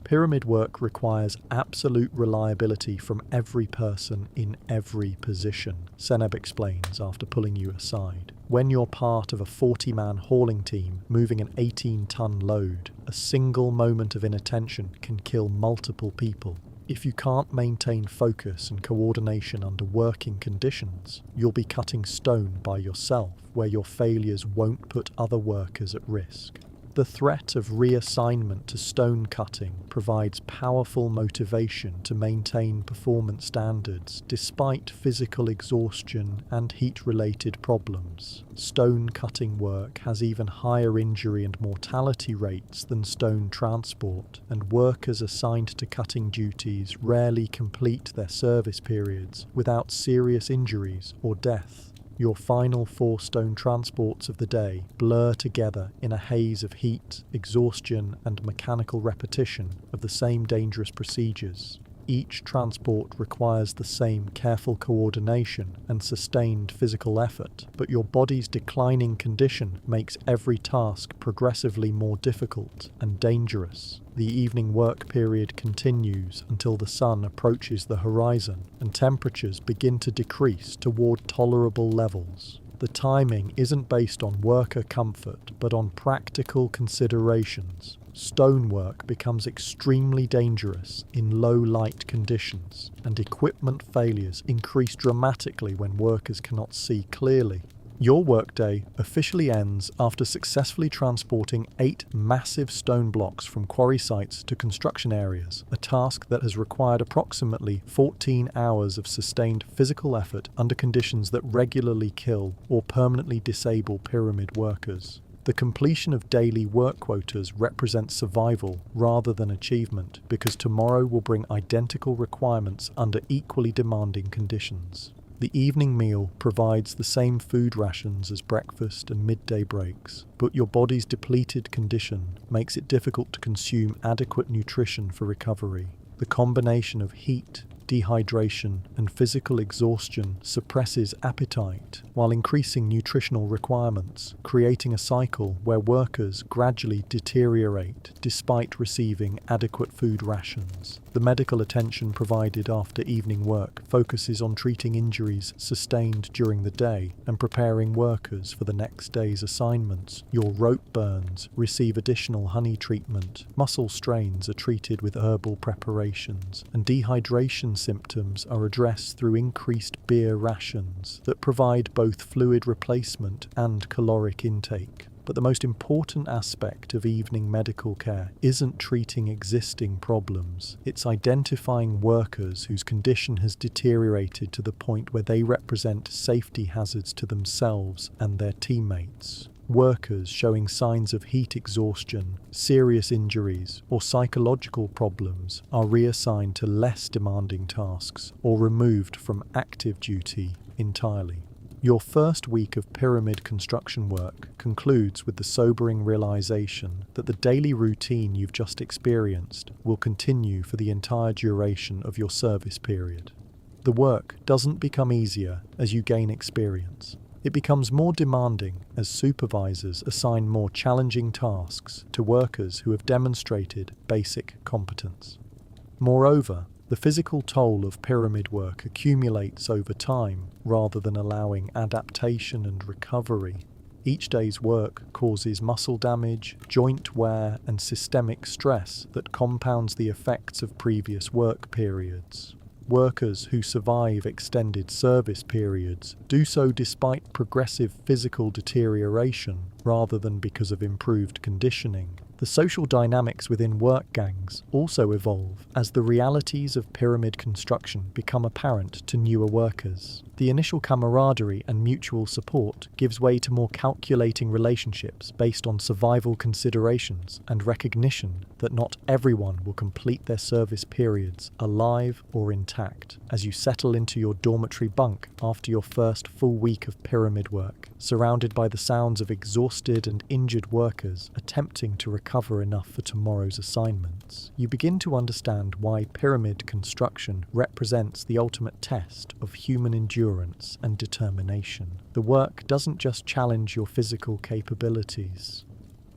Pyramid work requires absolute reliability from every person in every position, Seneb explains after pulling you aside. When you're part of a 40-man hauling team moving an 18-ton load, a single moment of inattention can kill multiple people. If you can't maintain focus and coordination under working conditions, you'll be cutting stone by yourself, where your failures won't put other workers at risk. The threat of reassignment to stone cutting provides powerful motivation to maintain performance standards despite physical exhaustion and heat-related problems. Stone cutting work has even higher injury and mortality rates than stone transport, and workers assigned to cutting duties rarely complete their service periods without serious injuries or death. Your final 4 stone transports of the day blur together in a haze of heat, exhaustion, and mechanical repetition of the same dangerous procedures. Each transport requires the same careful coordination and sustained physical effort, but your body's declining condition makes every task progressively more difficult and dangerous. The evening work period continues until the sun approaches the horizon and temperatures begin to decrease toward tolerable levels. The timing isn't based on worker comfort, but on practical considerations. Stonework becomes extremely dangerous in low light conditions, and equipment failures increase dramatically when workers cannot see clearly. Your workday officially ends after successfully transporting 8 massive stone blocks from quarry sites to construction areas, a task that has required approximately 14 hours of sustained physical effort under conditions that regularly kill or permanently disable pyramid workers. The completion of daily work quotas represents survival rather than achievement, because tomorrow will bring identical requirements under equally demanding conditions. The evening meal provides the same food rations as breakfast and midday breaks, but your body's depleted condition makes it difficult to consume adequate nutrition for recovery. The combination of heat, dehydration, and physical exhaustion suppresses appetite while increasing nutritional requirements, creating a cycle where workers gradually deteriorate despite receiving adequate food rations. The medical attention provided after evening work focuses on treating injuries sustained during the day and preparing workers for the next day's assignments. Your rope burns receive additional honey treatment, muscle strains are treated with herbal preparations, and dehydration symptoms are addressed through increased beer rations that provide both fluid replacement and caloric intake. But the most important aspect of evening medical care isn't treating existing problems. It's identifying workers whose condition has deteriorated to the point where they represent safety hazards to themselves and their teammates. Workers showing signs of heat exhaustion, serious injuries, or psychological problems are reassigned to less demanding tasks or removed from active duty entirely. Your first week of pyramid construction work concludes with the sobering realization that the daily routine you've just experienced will continue for the entire duration of your service period. The work doesn't become easier as you gain experience. It becomes more demanding as supervisors assign more challenging tasks to workers who have demonstrated basic competence. Moreover, the physical toll of pyramid work accumulates over time rather than allowing adaptation and recovery. Each day's work causes muscle damage, joint wear, and systemic stress that compounds the effects of previous work periods. Workers who survive extended service periods do so despite progressive physical deterioration rather than because of improved conditioning. The social dynamics within work gangs also evolve as the realities of pyramid construction become apparent to newer workers. The initial camaraderie and mutual support gives way to more calculating relationships based on survival considerations and recognition that not everyone will complete their service periods alive or intact. As you settle into your dormitory bunk after your first full week of pyramid work, surrounded by the sounds of exhausted and injured workers attempting to recover enough for tomorrow's assignments, you begin to understand why pyramid construction represents the ultimate test of human endurance and determination. The work doesn't just challenge your physical capabilities.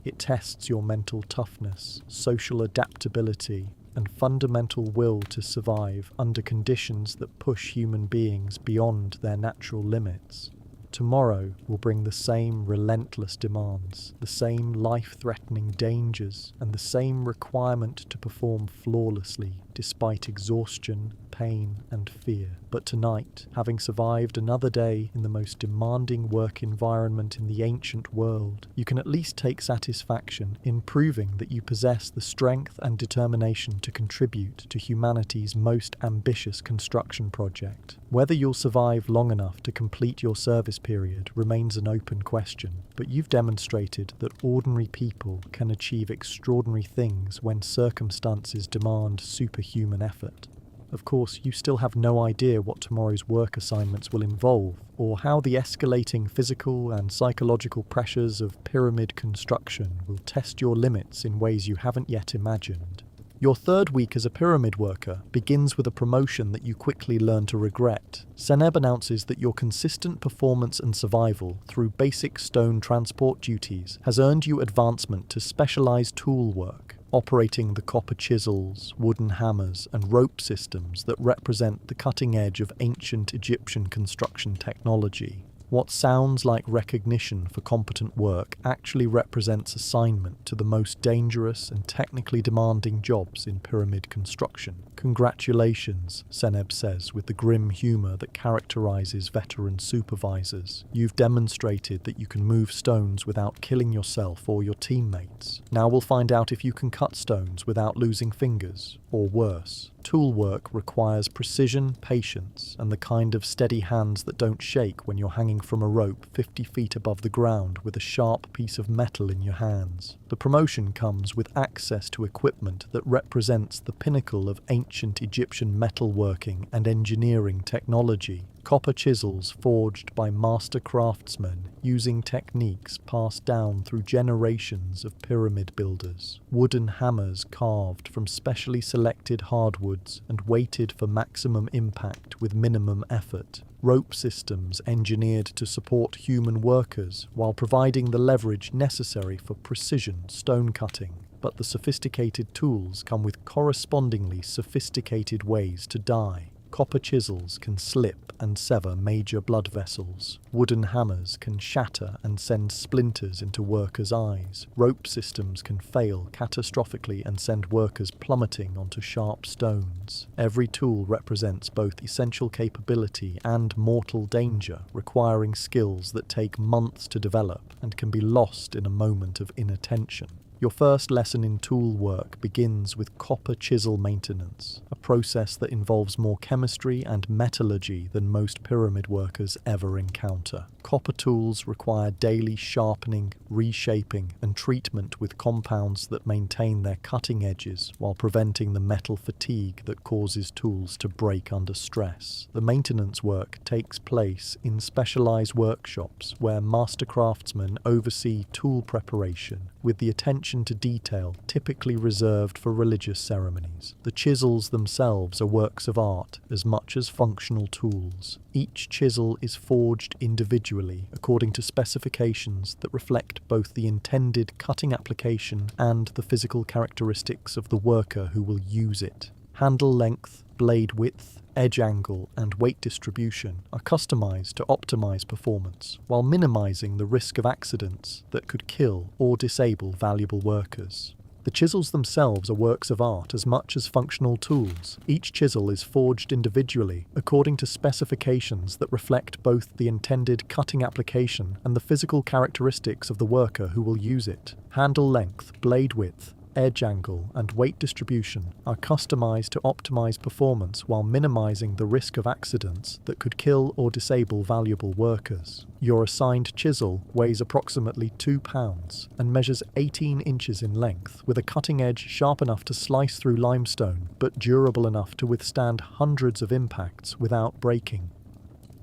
It tests your mental toughness, social adaptability, and fundamental will to survive under conditions that push human beings beyond their natural limits. Tomorrow will bring the same relentless demands, the same life-threatening dangers, and the same requirement to perform flawlessly despite exhaustion, pain, and fear. But tonight, having survived another day in the most demanding work environment in the ancient world, you can at least take satisfaction in proving that you possess the strength and determination to contribute to humanity's most ambitious construction project. Whether you'll survive long enough to complete your service period remains an open question, but you've demonstrated that ordinary people can achieve extraordinary things when circumstances demand superhuman effort. Of course, you still have no idea what tomorrow's work assignments will involve, or how the escalating physical and psychological pressures of pyramid construction will test your limits in ways you haven't yet imagined. Your third week as a pyramid worker begins with a promotion that you quickly learn to regret. Seneb announces that your consistent performance and survival through basic stone transport duties has earned you advancement to specialized tool work, operating the copper chisels, wooden hammers, and rope systems that represent the cutting edge of ancient Egyptian construction technology. What sounds like recognition for competent work actually represents assignment to the most dangerous and technically demanding jobs in pyramid construction. Congratulations, Seneb says with the grim humour that characterises veteran supervisors. You've demonstrated that you can move stones without killing yourself or your teammates. Now we'll find out if you can cut stones without losing fingers, or worse. Tool work requires precision, patience, and the kind of steady hands that don't shake when you're hanging from a rope 50 feet above the ground with a sharp piece of metal in your hands. The promotion comes with access to equipment that represents the pinnacle of ancient Egyptian metalworking and engineering technology. Copper chisels forged by master craftsmen using techniques passed down through generations of pyramid builders. Wooden hammers carved from specially selected hardwoods and weighted for maximum impact with minimum effort. Rope systems engineered to support human workers while providing the leverage necessary for precision stone cutting. but the sophisticated tools come with correspondingly sophisticated ways to die. Copper chisels can slip and sever major blood vessels. Wooden hammers can shatter and send splinters into workers' eyes. Rope systems can fail catastrophically and send workers plummeting onto sharp stones. Every tool represents both essential capability and mortal danger, requiring skills that take months to develop and can be lost in a moment of inattention. Your first lesson in tool work begins with copper chisel maintenance, a process that involves more chemistry and metallurgy than most pyramid workers ever encounter. Copper tools require daily sharpening, reshaping, and treatment with compounds that maintain their cutting edges while preventing the metal fatigue that causes tools to break under stress. The maintenance work takes place in specialized workshops where master craftsmen oversee tool preparation with the attention to detail typically reserved for religious ceremonies. The chisels themselves are works of art as much as functional tools. Each chisel is forged individually according to specifications that reflect both the intended cutting application and the physical characteristics of the worker who will use it. Handle length, blade width, edge angle, and weight distribution are customized to optimize performance, while minimizing the risk of accidents that could kill or disable valuable workers. The chisels themselves are works of art as much as functional tools. Each chisel is forged individually according to specifications that reflect both the intended cutting application and the physical characteristics of the worker who will use it. Handle length, blade width, edge angle, and weight distribution are customized to optimize performance while minimizing the risk of accidents that could kill or disable valuable workers. Your assigned chisel weighs approximately 2 pounds and measures 18 inches in length, with a cutting edge sharp enough to slice through limestone but durable enough to withstand hundreds of impacts without breaking.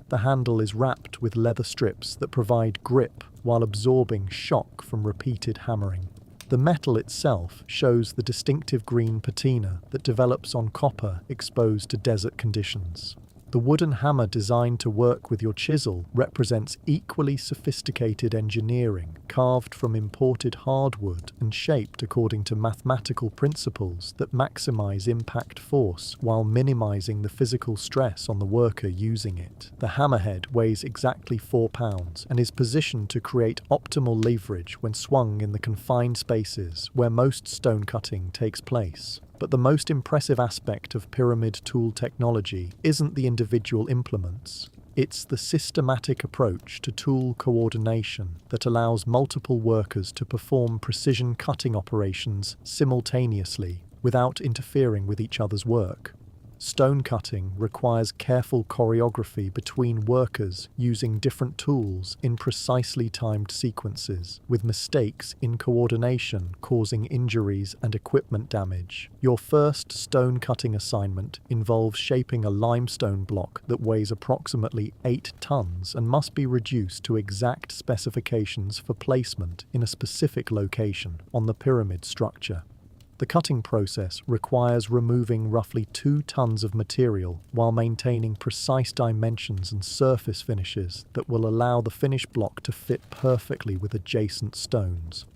The handle is wrapped with leather strips that provide grip while absorbing shock from repeated hammering. The metal itself shows the distinctive green patina that develops on copper exposed to desert conditions. The wooden hammer designed to work with your chisel represents equally sophisticated engineering, carved from imported hardwood and shaped according to mathematical principles that maximize impact force while minimizing the physical stress on the worker using it. The hammerhead weighs exactly 4 pounds and is positioned to create optimal leverage when swung in the confined spaces where most stone cutting takes place. But the most impressive aspect of pyramid tool technology isn't the individual implements. It's the systematic approach to tool coordination that allows multiple workers to perform precision cutting operations simultaneously without interfering with each other's work. Stone cutting requires careful choreography between workers using different tools in precisely timed sequences, with mistakes in coordination causing injuries and equipment damage. Your first stone cutting assignment involves shaping a limestone block that weighs approximately 8 tons and must be reduced to exact specifications for placement in a specific location on the pyramid structure. The cutting process requires removing roughly 2 tons of material while maintaining precise dimensions and surface finishes that will allow the finished block to fit perfectly with adjacent stones.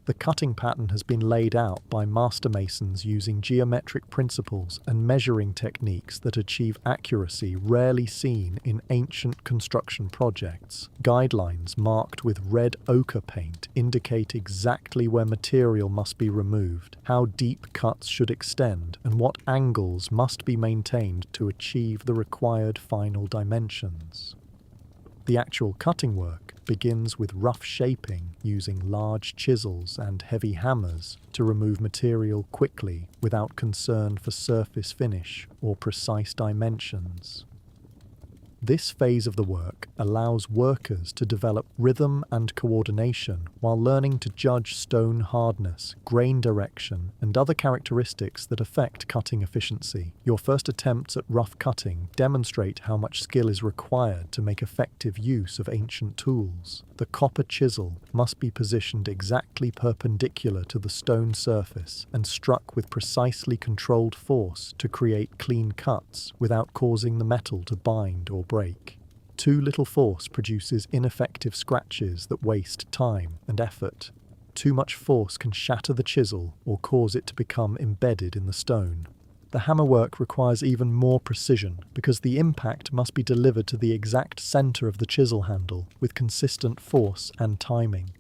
The cutting pattern has been laid out by master masons using geometric principles and measuring techniques that achieve accuracy rarely seen in ancient construction projects. Guidelines marked with red ochre paint indicate exactly where material must be removed, how deep cuts should extend, and what angles must be maintained to achieve the required final dimensions. The actual cutting work begins with rough shaping using large chisels and heavy hammers to remove material quickly without concern for surface finish or precise dimensions. This phase of the work allows workers to develop rhythm and coordination while learning to judge stone hardness, grain direction, and other characteristics that affect cutting efficiency. Your first attempts at rough cutting demonstrate how much skill is required to make effective use of ancient tools. The copper chisel must be positioned exactly perpendicular to the stone surface and struck with precisely controlled force to create clean cuts without causing the metal to bind or break. Too little force produces ineffective scratches that waste time and effort. Too much force can shatter the chisel or cause it to become embedded in the stone. The hammerwork requires even more precision because the impact must be delivered to the exact center of the chisel handle with consistent force and timing.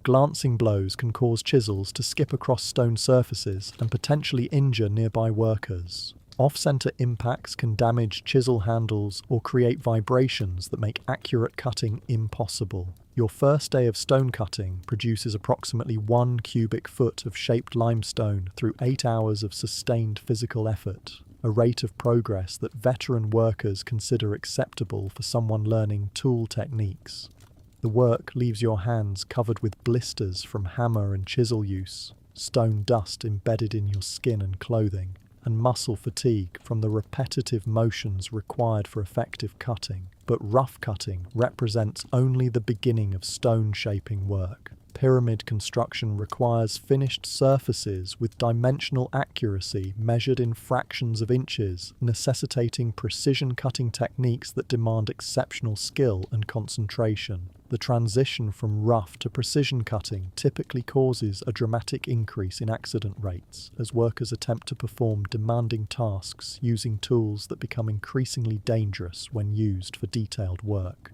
Glancing blows can cause chisels to skip across stone surfaces and potentially injure nearby workers. Off-center impacts can damage chisel handles or create vibrations that make accurate cutting impossible. Your first day of stone cutting produces approximately 1 cubic foot of shaped limestone through 8 hours of sustained physical effort, a rate of progress that veteran workers consider acceptable for someone learning tool techniques. The work leaves your hands covered with blisters from hammer and chisel use, stone dust embedded in your skin and clothing, and muscle fatigue from the repetitive motions required for effective cutting. But rough cutting represents only the beginning of stone shaping work. Pyramid construction requires finished surfaces with dimensional accuracy measured in fractions of inches, necessitating precision cutting techniques that demand exceptional skill and concentration. The transition from rough to precision cutting typically causes a dramatic increase in accident rates as workers attempt to perform demanding tasks using tools that become increasingly dangerous when used for detailed work.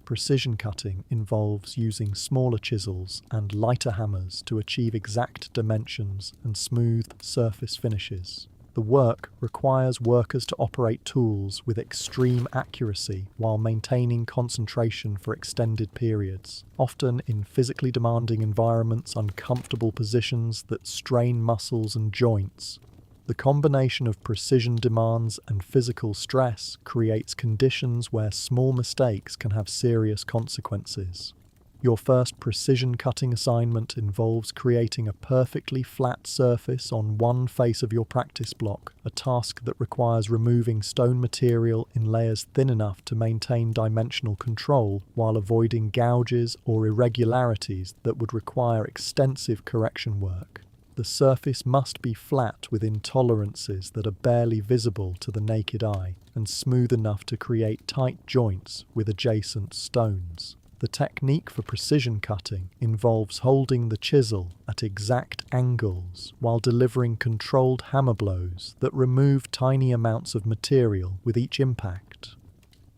Precision cutting involves using smaller chisels and lighter hammers to achieve exact dimensions and smooth surface finishes. The work requires workers to operate tools with extreme accuracy while maintaining concentration for extended periods, often in physically demanding environments, uncomfortable positions that strain muscles and joints. The combination of precision demands and physical stress creates conditions where small mistakes can have serious consequences. Your first precision cutting assignment involves creating a perfectly flat surface on one face of your practice block, a task that requires removing stone material in layers thin enough to maintain dimensional control while avoiding gouges or irregularities that would require extensive correction work. The surface must be flat within tolerances that are barely visible to the naked eye and smooth enough to create tight joints with adjacent stones. The technique for precision cutting involves holding the chisel at exact angles while delivering controlled hammer blows that remove tiny amounts of material with each impact.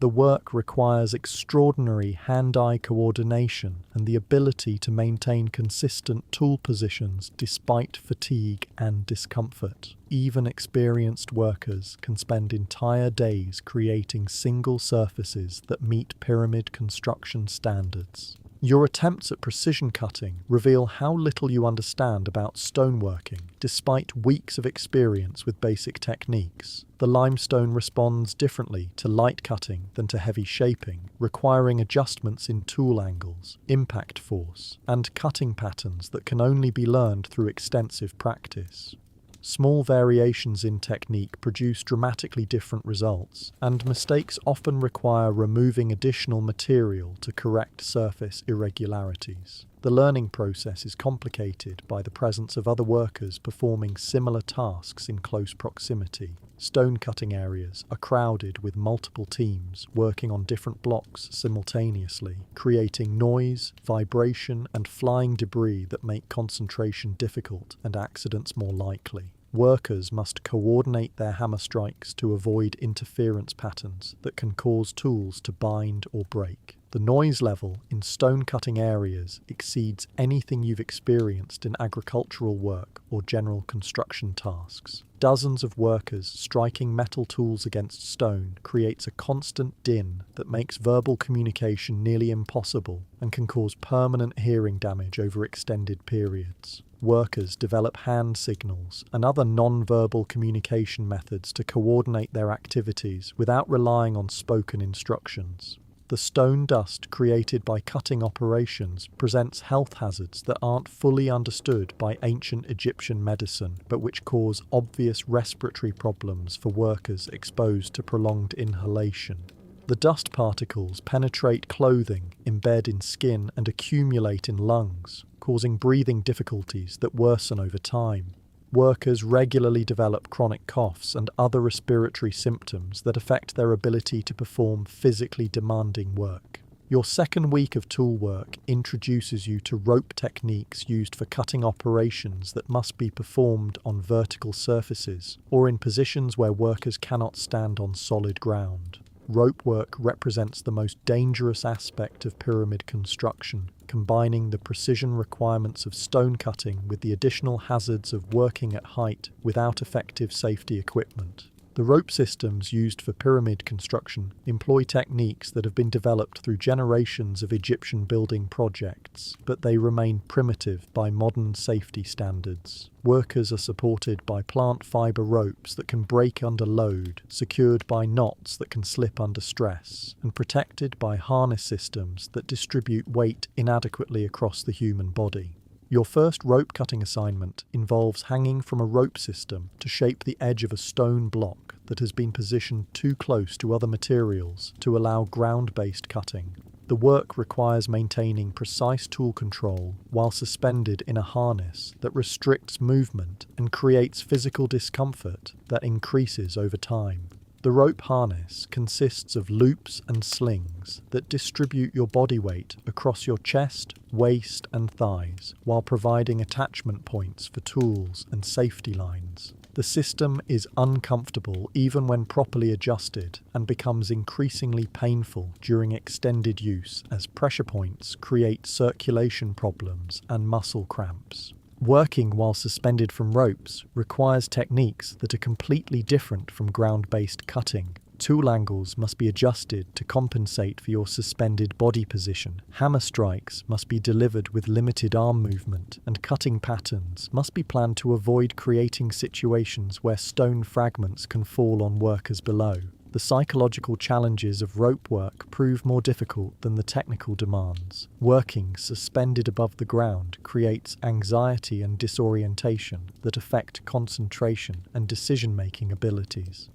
The work requires extraordinary hand-eye coordination and the ability to maintain consistent tool positions despite fatigue and discomfort. Even experienced workers can spend entire days creating single surfaces that meet pyramid construction standards. Your attempts at precision cutting reveal how little you understand about stoneworking, despite weeks of experience with basic techniques. The limestone responds differently to light cutting than to heavy shaping, requiring adjustments in tool angles, impact force, and cutting patterns that can only be learned through extensive practice. Small variations in technique produce dramatically different results, and mistakes often require removing additional material to correct surface irregularities. The learning process is complicated by the presence of other workers performing similar tasks in close proximity. Stone cutting areas are crowded with multiple teams working on different blocks simultaneously, creating noise, vibration, and flying debris that make concentration difficult and accidents more likely. Workers must coordinate their hammer strikes to avoid interference patterns that can cause tools to bind or break. The noise level in stone cutting areas exceeds anything you've experienced in agricultural work or general construction tasks. Dozens of workers striking metal tools against stone creates a constant din that makes verbal communication nearly impossible and can cause permanent hearing damage over extended periods. Workers develop hand signals and other non-verbal communication methods to coordinate their activities without relying on spoken instructions. The stone dust created by cutting operations presents health hazards that aren't fully understood by ancient Egyptian medicine, but which cause obvious respiratory problems for workers exposed to prolonged inhalation. The dust particles penetrate clothing, embed in skin, and accumulate in lungs, causing breathing difficulties that worsen over time. Workers regularly develop chronic coughs and other respiratory symptoms that affect their ability to perform physically demanding work. Your second week of tool work introduces you to rope techniques used for cutting operations that must be performed on vertical surfaces or in positions where workers cannot stand on solid ground. Rope work represents the most dangerous aspect of pyramid construction, combining the precision requirements of stone cutting with the additional hazards of working at height without effective safety equipment. The rope systems used for pyramid construction employ techniques that have been developed through generations of Egyptian building projects, but they remain primitive by modern safety standards. Workers are supported by plant fibre ropes that can break under load, secured by knots that can slip under stress, and protected by harness systems that distribute weight inadequately across the human body. Your first rope cutting assignment involves hanging from a rope system to shape the edge of a stone block that has been positioned too close to other materials to allow ground-based cutting. The work requires maintaining precise tool control while suspended in a harness that restricts movement and creates physical discomfort that increases over time. The rope harness consists of loops and slings that distribute your body weight across your chest, waist, and thighs, while providing attachment points for tools and safety lines. The system is uncomfortable even when properly adjusted and becomes increasingly painful during extended use as pressure points create circulation problems and muscle cramps. Working while suspended from ropes requires techniques that are completely different from ground-based cutting. Tool angles must be adjusted to compensate for your suspended body position. Hammer strikes must be delivered with limited arm movement, and cutting patterns must be planned to avoid creating situations where stone fragments can fall on workers below. The psychological challenges of rope work prove more difficult than the technical demands. Working suspended above the ground creates anxiety and disorientation that affect concentration and decision-making abilities.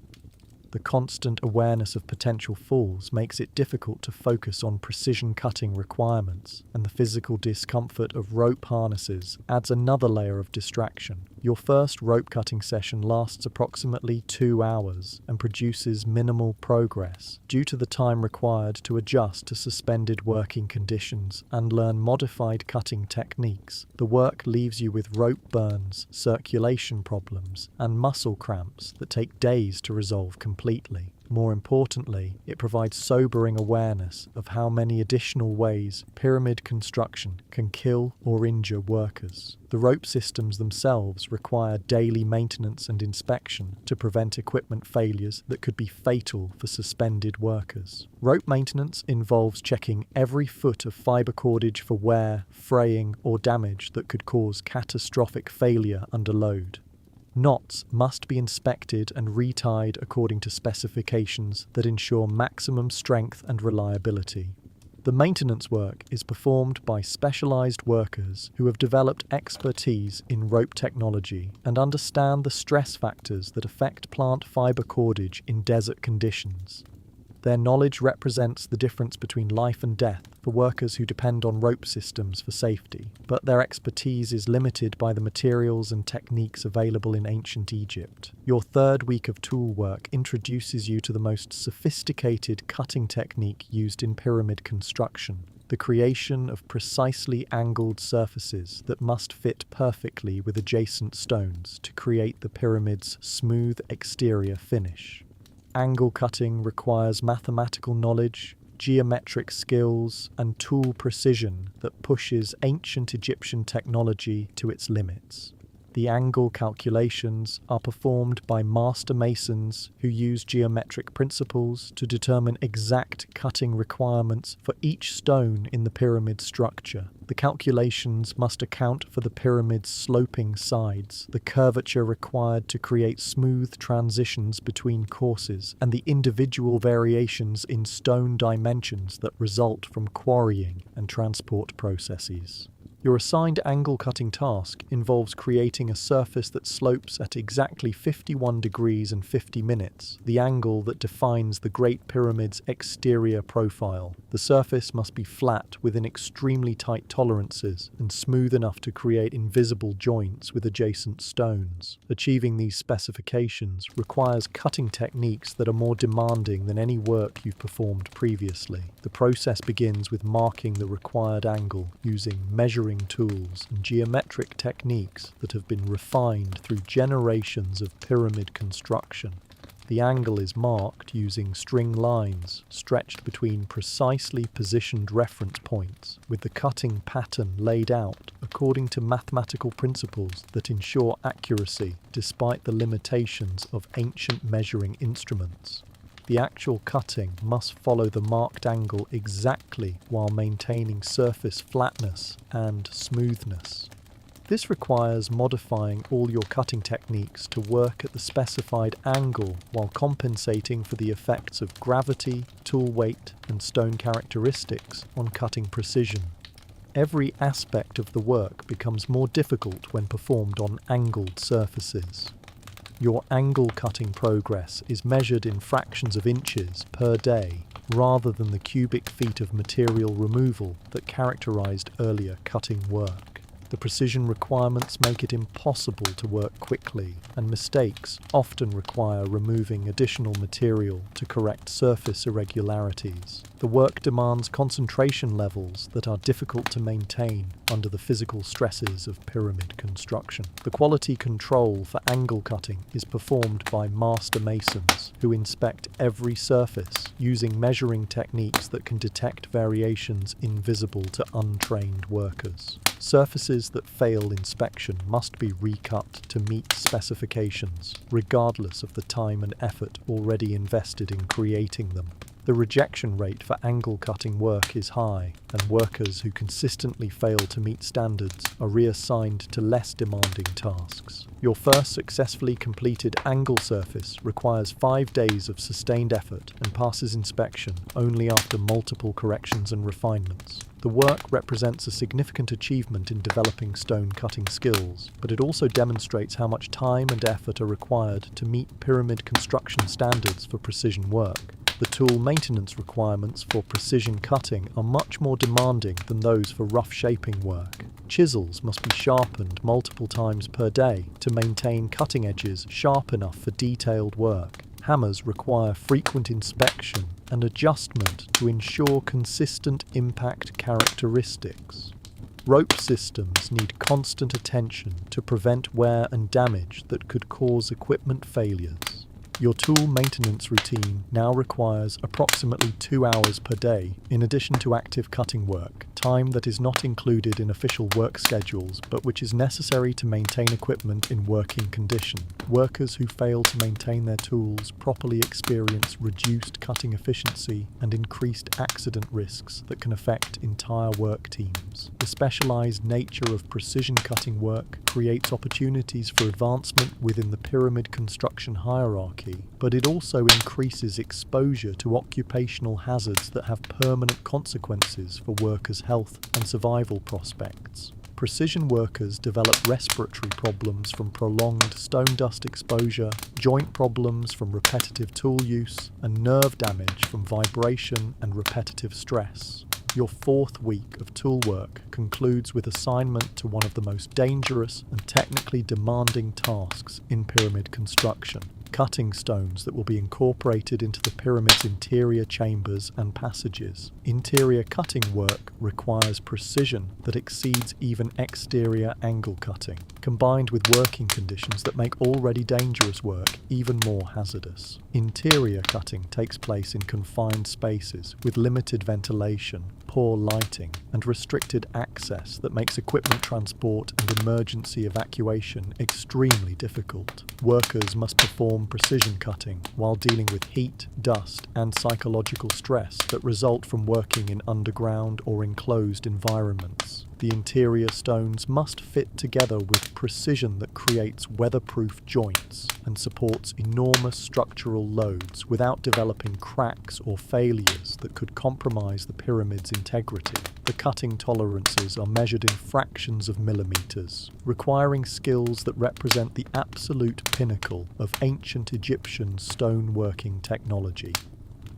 The constant awareness of potential falls makes it difficult to focus on precision cutting requirements, and the physical discomfort of rope harnesses adds another layer of distraction. Your first rope cutting session lasts approximately 2 hours and produces minimal progress due to the time required to adjust to suspended working conditions and learn modified cutting techniques. The work leaves you with rope burns, circulation problems, and muscle cramps that take days to resolve completely. More importantly, it provides sobering awareness of how many additional ways pyramid construction can kill or injure workers. The rope systems themselves require daily maintenance and inspection to prevent equipment failures that could be fatal for suspended workers. Rope maintenance involves checking every foot of fibre cordage for wear, fraying, or damage that could cause catastrophic failure under load. Knots must be inspected and retied according to specifications that ensure maximum strength and reliability. The maintenance work is performed by specialized workers who have developed expertise in rope technology and understand the stress factors that affect plant fiber cordage in desert conditions. Their knowledge represents the difference between life and death for workers who depend on rope systems for safety, but their expertise is limited by the materials and techniques available in ancient Egypt. Your third week of tool work introduces you to the most sophisticated cutting technique used in pyramid construction: the creation of precisely angled surfaces that must fit perfectly with adjacent stones to create the pyramid's smooth exterior finish. Angle cutting requires mathematical knowledge, geometric skills, and tool precision that pushes ancient Egyptian technology to its limits. The angle calculations are performed by master masons who use geometric principles to determine exact cutting requirements for each stone in the pyramid structure. The calculations must account for the pyramid's sloping sides, the curvature required to create smooth transitions between courses, and the individual variations in stone dimensions that result from quarrying and transport processes. Your assigned angle cutting task involves creating a surface that slopes at exactly 51 degrees and 50 minutes, the angle that defines the Great Pyramid's exterior profile. The surface must be flat within extremely tight tolerances and smooth enough to create invisible joints with adjacent stones. Achieving these specifications requires cutting techniques that are more demanding than any work you've performed previously. The process begins with marking the required angle using measuring tools and geometric techniques that have been refined through generations of pyramid construction. The angle is marked using string lines stretched between precisely positioned reference points, with the cutting pattern laid out according to mathematical principles that ensure accuracy despite the limitations of ancient measuring instruments. The actual cutting must follow the marked angle exactly while maintaining surface flatness and smoothness. This requires modifying all your cutting techniques to work at the specified angle while compensating for the effects of gravity, tool weight, and stone characteristics on cutting precision. Every aspect of the work becomes more difficult when performed on angled surfaces. Your angle cutting progress is measured in fractions of inches per day, rather than the cubic feet of material removal that characterized earlier cutting work. The precision requirements make it impossible to work quickly, and mistakes often require removing additional material to correct surface irregularities. The work demands concentration levels that are difficult to maintain under the physical stresses of pyramid construction. The quality control for angle cutting is performed by master masons who inspect every surface using measuring techniques that can detect variations invisible to untrained workers. Surfaces that fail inspection must be recut to meet specifications, regardless of the time and effort already invested in creating them. The rejection rate for angle cutting work is high, and workers who consistently fail to meet standards are reassigned to less demanding tasks. Your first successfully completed angle surface requires 5 days of sustained effort and passes inspection only after multiple corrections and refinements. The work represents a significant achievement in developing stone cutting skills, but it also demonstrates how much time and effort are required to meet pyramid construction standards for precision work. The tool maintenance requirements for precision cutting are much more demanding than those for rough shaping work. Chisels must be sharpened multiple times per day to maintain cutting edges sharp enough for detailed work. Hammers require frequent inspection and adjustment to ensure consistent impact characteristics. Rope systems need constant attention to prevent wear and damage that could cause equipment failures. Your tool maintenance routine now requires approximately 2 hours per day, in addition to active cutting work, time that is not included in official work schedules, but which is necessary to maintain equipment in working condition. Workers who fail to maintain their tools properly experience reduced cutting efficiency and increased accident risks that can affect entire work teams. The specialized nature of precision cutting work creates opportunities for advancement within the pyramid construction hierarchy, but it also increases exposure to occupational hazards that have permanent consequences for workers' health and survival prospects. Precision workers develop respiratory problems from prolonged stone dust exposure, joint problems from repetitive tool use, and nerve damage from vibration and repetitive stress. Your 4th week of tool work concludes with assignment to one of the most dangerous and technically demanding tasks in pyramid construction: cutting stones that will be incorporated into the pyramid's interior chambers and passages. Interior cutting work requires precision that exceeds even exterior angle cutting, combined with working conditions that make already dangerous work even more hazardous. Interior cutting takes place in confined spaces with limited ventilation, poor lighting, and restricted access that makes equipment transport and emergency evacuation extremely difficult. Workers must perform precision cutting while dealing with heat, dust, and psychological stress that result from working in underground or enclosed environments. The interior stones must fit together with precision that creates weatherproof joints and supports enormous structural loads without developing cracks or failures that could compromise the pyramid's integrity. The cutting tolerances are measured in fractions of millimeters, requiring skills that represent the absolute pinnacle of ancient Egyptian stoneworking technology.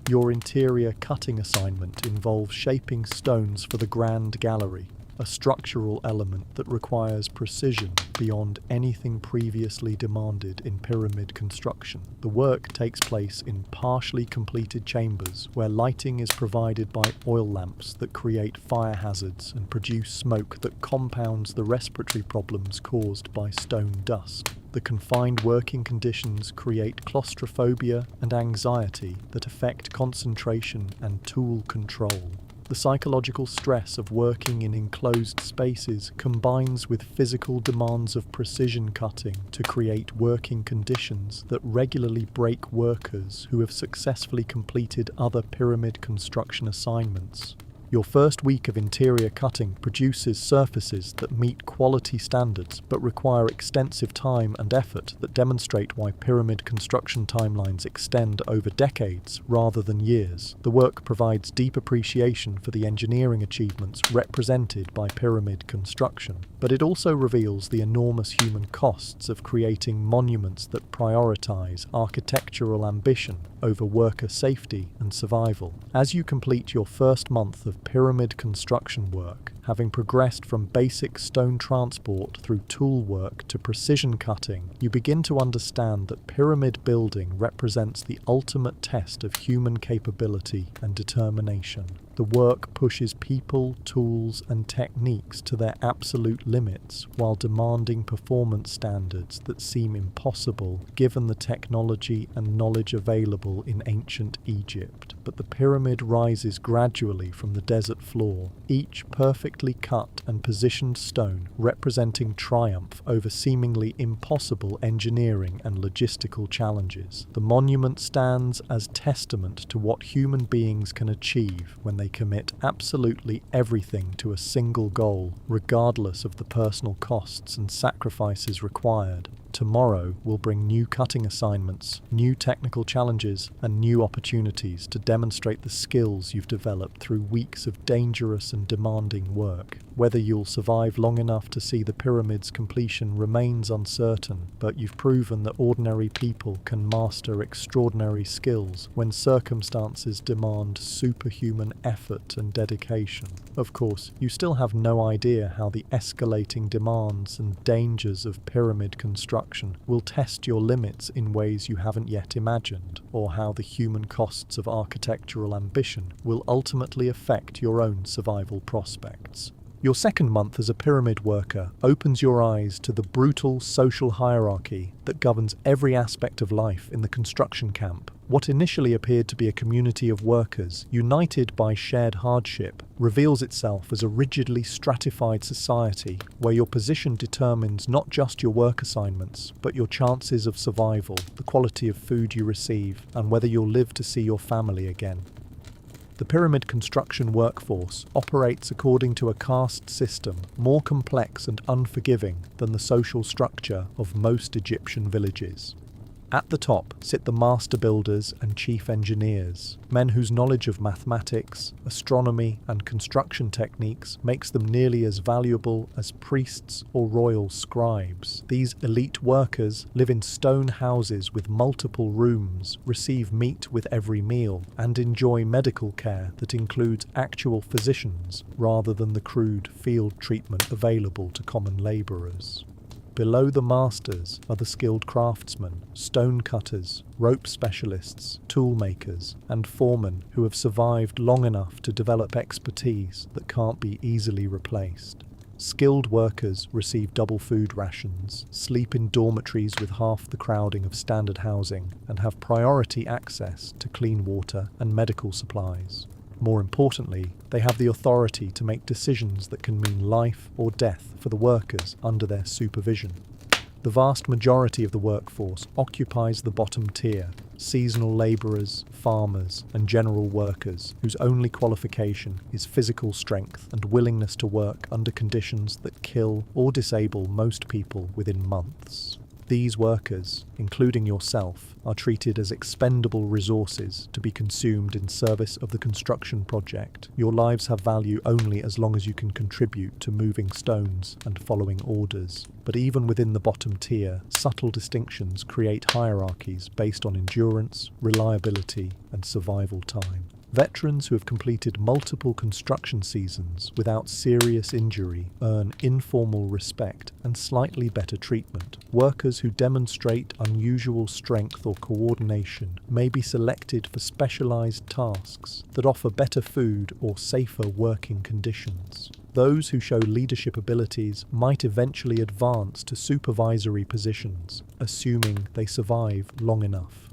Your interior cutting assignment involves shaping stones for the Grand Gallery, a structural element that requires precision beyond anything previously demanded in pyramid construction. The work takes place in partially completed chambers where lighting is provided by oil lamps that create fire hazards and produce smoke that compounds the respiratory problems caused by stone dust. The confined working conditions create claustrophobia and anxiety that affect concentration and tool control. The psychological stress of working in enclosed spaces combines with physical demands of precision cutting to create working conditions that regularly break workers who have successfully completed other pyramid construction assignments. Your first week of interior cutting produces surfaces that meet quality standards but require extensive time and effort that demonstrate why pyramid construction timelines extend over decades rather than years. The work provides deep appreciation for the engineering achievements represented by pyramid construction, but it also reveals the enormous human costs of creating monuments that prioritize architectural ambition over worker safety and survival. As you complete your first month of pyramid construction work, having progressed from basic stone transport through tool work to precision cutting, you begin to understand that pyramid building represents the ultimate test of human capability and determination. The work pushes people, tools, and techniques to their absolute limits while demanding performance standards that seem impossible given the technology and knowledge available in ancient Egypt. But the pyramid rises gradually from the desert floor, each perfectly cut and positioned stone representing triumph over seemingly impossible engineering and logistical challenges. The monument stands as testament to what human beings can achieve when they commit absolutely everything to a single goal, regardless of the personal costs and sacrifices required. Tomorrow will bring new cutting assignments, new technical challenges, and new opportunities to demonstrate the skills you've developed through weeks of dangerous and demanding work. Whether you'll survive long enough to see the pyramid's completion remains uncertain, but you've proven that ordinary people can master extraordinary skills when circumstances demand superhuman effort and dedication. Of course, you still have no idea how the escalating demands and dangers of pyramid construction will test your limits in ways you haven't yet imagined, or how the human costs of architectural ambition will ultimately affect your own survival prospects. Your second month as a pyramid worker opens your eyes to the brutal social hierarchy that governs every aspect of life in the construction camp. What initially appeared to be a community of workers, united by shared hardship, reveals itself as a rigidly stratified society where your position determines not just your work assignments, but your chances of survival, the quality of food you receive, and whether you'll live to see your family again. The pyramid construction workforce operates according to a caste system more complex and unforgiving than the social structure of most Egyptian villages. At the top sit the master builders and chief engineers, men whose knowledge of mathematics, astronomy, and construction techniques makes them nearly as valuable as priests or royal scribes. These elite workers live in stone houses with multiple rooms, receive meat with every meal, and enjoy medical care that includes actual physicians rather than the crude field treatment available to common labourers. Below the masters are the skilled craftsmen, stone cutters, rope specialists, tool makers, and foremen who have survived long enough to develop expertise that can't be easily replaced. Skilled workers receive double food rations, sleep in dormitories with half the crowding of standard housing, and have priority access to clean water and medical supplies. More importantly, they have the authority to make decisions that can mean life or death for the workers under their supervision. The vast majority of the workforce occupies the bottom tier, seasonal labourers, farmers, and general workers whose only qualification is physical strength and willingness to work under conditions that kill or disable most people within months. These workers, including yourself, are treated as expendable resources to be consumed in service of the construction project. Your lives have value only as long as you can contribute to moving stones and following orders. But even within the bottom tier, subtle distinctions create hierarchies based on endurance, reliability, and survival time. Veterans who have completed multiple construction seasons without serious injury earn informal respect and slightly better treatment. Workers who demonstrate unusual strength or coordination may be selected for specialized tasks that offer better food or safer working conditions. Those who show leadership abilities might eventually advance to supervisory positions, assuming they survive long enough.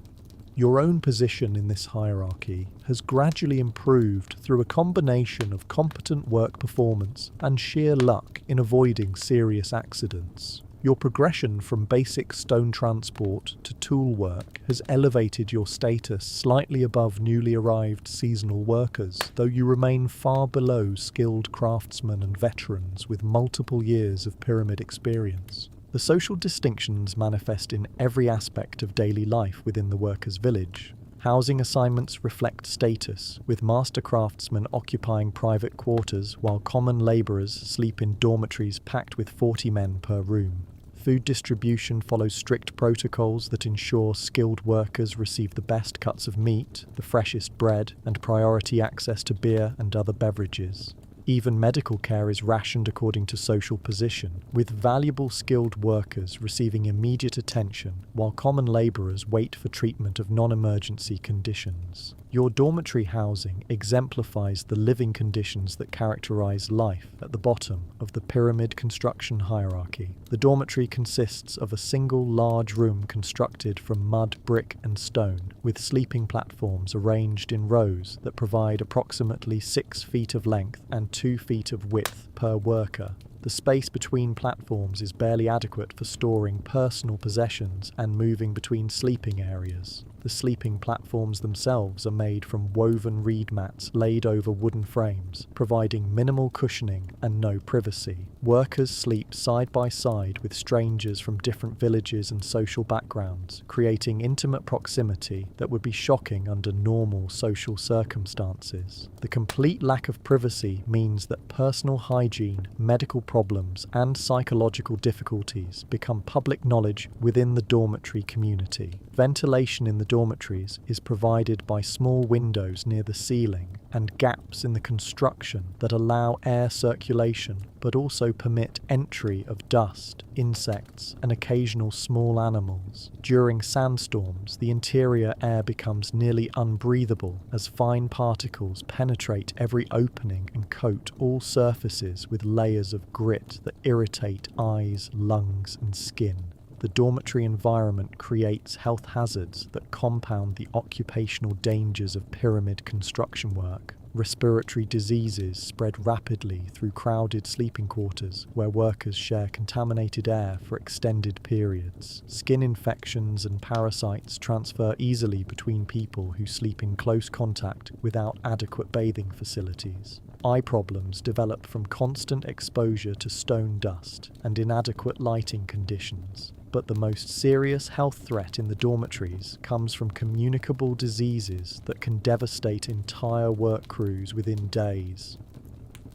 Your own position in this hierarchy has gradually improved through a combination of competent work performance and sheer luck in avoiding serious accidents. Your progression from basic stone transport to tool work has elevated your status slightly above newly arrived seasonal workers, though you remain far below skilled craftsmen and veterans with multiple years of pyramid experience. The social distinctions manifest in every aspect of daily life within the workers' village. Housing assignments reflect status, with master craftsmen occupying private quarters while common labourers sleep in dormitories packed with 40 men per room. Food distribution follows strict protocols that ensure skilled workers receive the best cuts of meat, the freshest bread, and priority access to beer and other beverages. Even medical care is rationed according to social position, with valuable skilled workers receiving immediate attention while common labourers wait for treatment of non-emergency conditions. Your dormitory housing exemplifies the living conditions that characterise life at the bottom of the pyramid construction hierarchy. The dormitory consists of a single large room constructed from mud, brick and stone, with sleeping platforms arranged in rows that provide approximately 6 feet of length and 2 feet of width per worker. The space between platforms is barely adequate for storing personal possessions and moving between sleeping areas. The sleeping platforms themselves are made from woven reed mats laid over wooden frames, providing minimal cushioning and no privacy. Workers sleep side by side with strangers from different villages and social backgrounds, creating intimate proximity that would be shocking under normal social circumstances. The complete lack of privacy means that personal hygiene, medical problems, and psychological difficulties become public knowledge within the dormitory community. Ventilation in the dormitories is provided by small windows near the ceiling and gaps in the construction that allow air circulation but also permit entry of dust, insects, and occasional small animals. During sandstorms, the interior air becomes nearly unbreathable as fine particles penetrate every opening and coat all surfaces with layers of grit that irritate eyes, lungs, and skin. The dormitory environment creates health hazards that compound the occupational dangers of pyramid construction work. Respiratory diseases spread rapidly through crowded sleeping quarters where workers share contaminated air for extended periods. Skin infections and parasites transfer easily between people who sleep in close contact without adequate bathing facilities. Eye problems develop from constant exposure to stone dust and inadequate lighting conditions. But the most serious health threat in the dormitories comes from communicable diseases that can devastate entire work crews within days.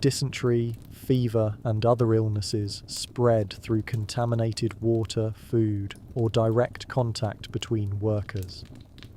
Dysentery, fever, and other illnesses spread through contaminated water, food, or direct contact between workers.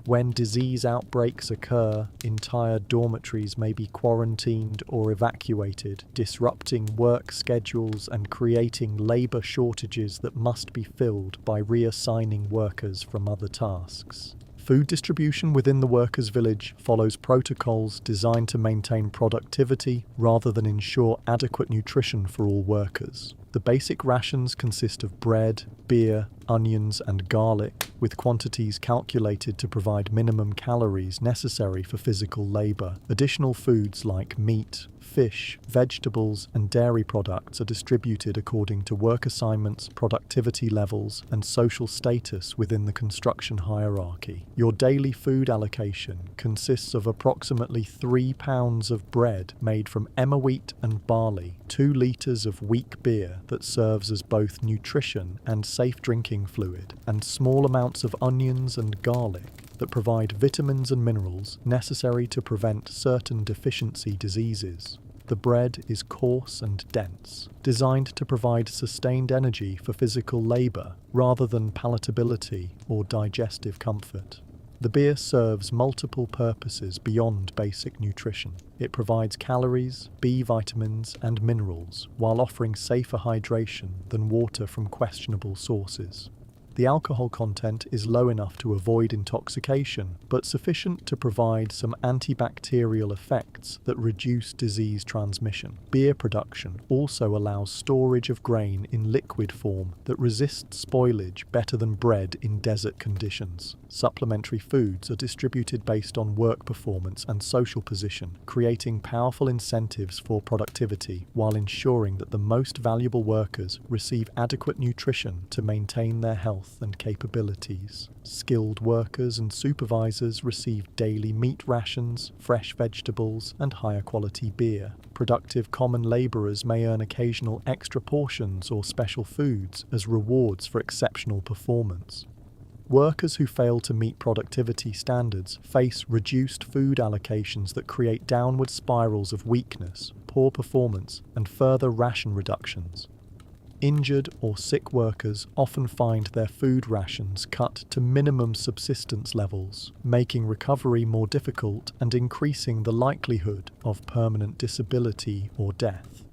When disease outbreaks occur, entire dormitories may be quarantined or evacuated, disrupting work schedules and creating labour shortages that must be filled by reassigning workers from other tasks. Food distribution within the workers' village follows protocols designed to maintain productivity rather than ensure adequate nutrition for all workers. The basic rations consist of bread, beer, onions, and garlic, with quantities calculated to provide minimum calories necessary for physical labor. Additional foods like meat, fish, vegetables, and dairy products are distributed according to work assignments, productivity levels, and social status within the construction hierarchy. Your daily food allocation consists of approximately 3 pounds of bread made from emmer wheat and barley, 2 litres of weak beer that serves as both nutrition and safe drinking fluid, and small amounts of onions and garlic that provide vitamins and minerals necessary to prevent certain deficiency diseases. The bread is coarse and dense, designed to provide sustained energy for physical labour rather than palatability or digestive comfort. The beer serves multiple purposes beyond basic nutrition. It provides calories, B vitamins, and minerals, while offering safer hydration than water from questionable sources. The alcohol content is low enough to avoid intoxication, but sufficient to provide some antibacterial effects that reduce disease transmission. Beer production also allows storage of grain in liquid form that resists spoilage better than bread in desert conditions. Supplementary foods are distributed based on work performance and social position, creating powerful incentives for productivity while ensuring that the most valuable workers receive adequate nutrition to maintain their health and capabilities. Skilled workers and supervisors receive daily meat rations, fresh vegetables, and higher quality beer. Productive common labourers may earn occasional extra portions or special foods as rewards for exceptional performance. Workers who fail to meet productivity standards face reduced food allocations that create downward spirals of weakness, poor performance, and further ration reductions. Injured or sick workers often find their food rations cut to minimum subsistence levels, making recovery more difficult and increasing the likelihood of permanent disability or death.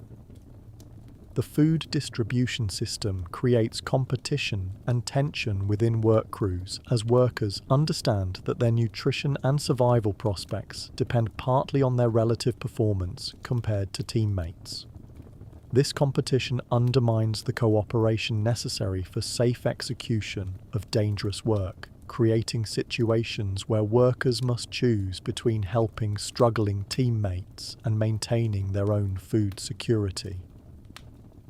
The food distribution system creates competition and tension within work crews as workers understand that their nutrition and survival prospects depend partly on their relative performance compared to teammates. This competition undermines the cooperation necessary for safe execution of dangerous work, creating situations where workers must choose between helping struggling teammates and maintaining their own food security.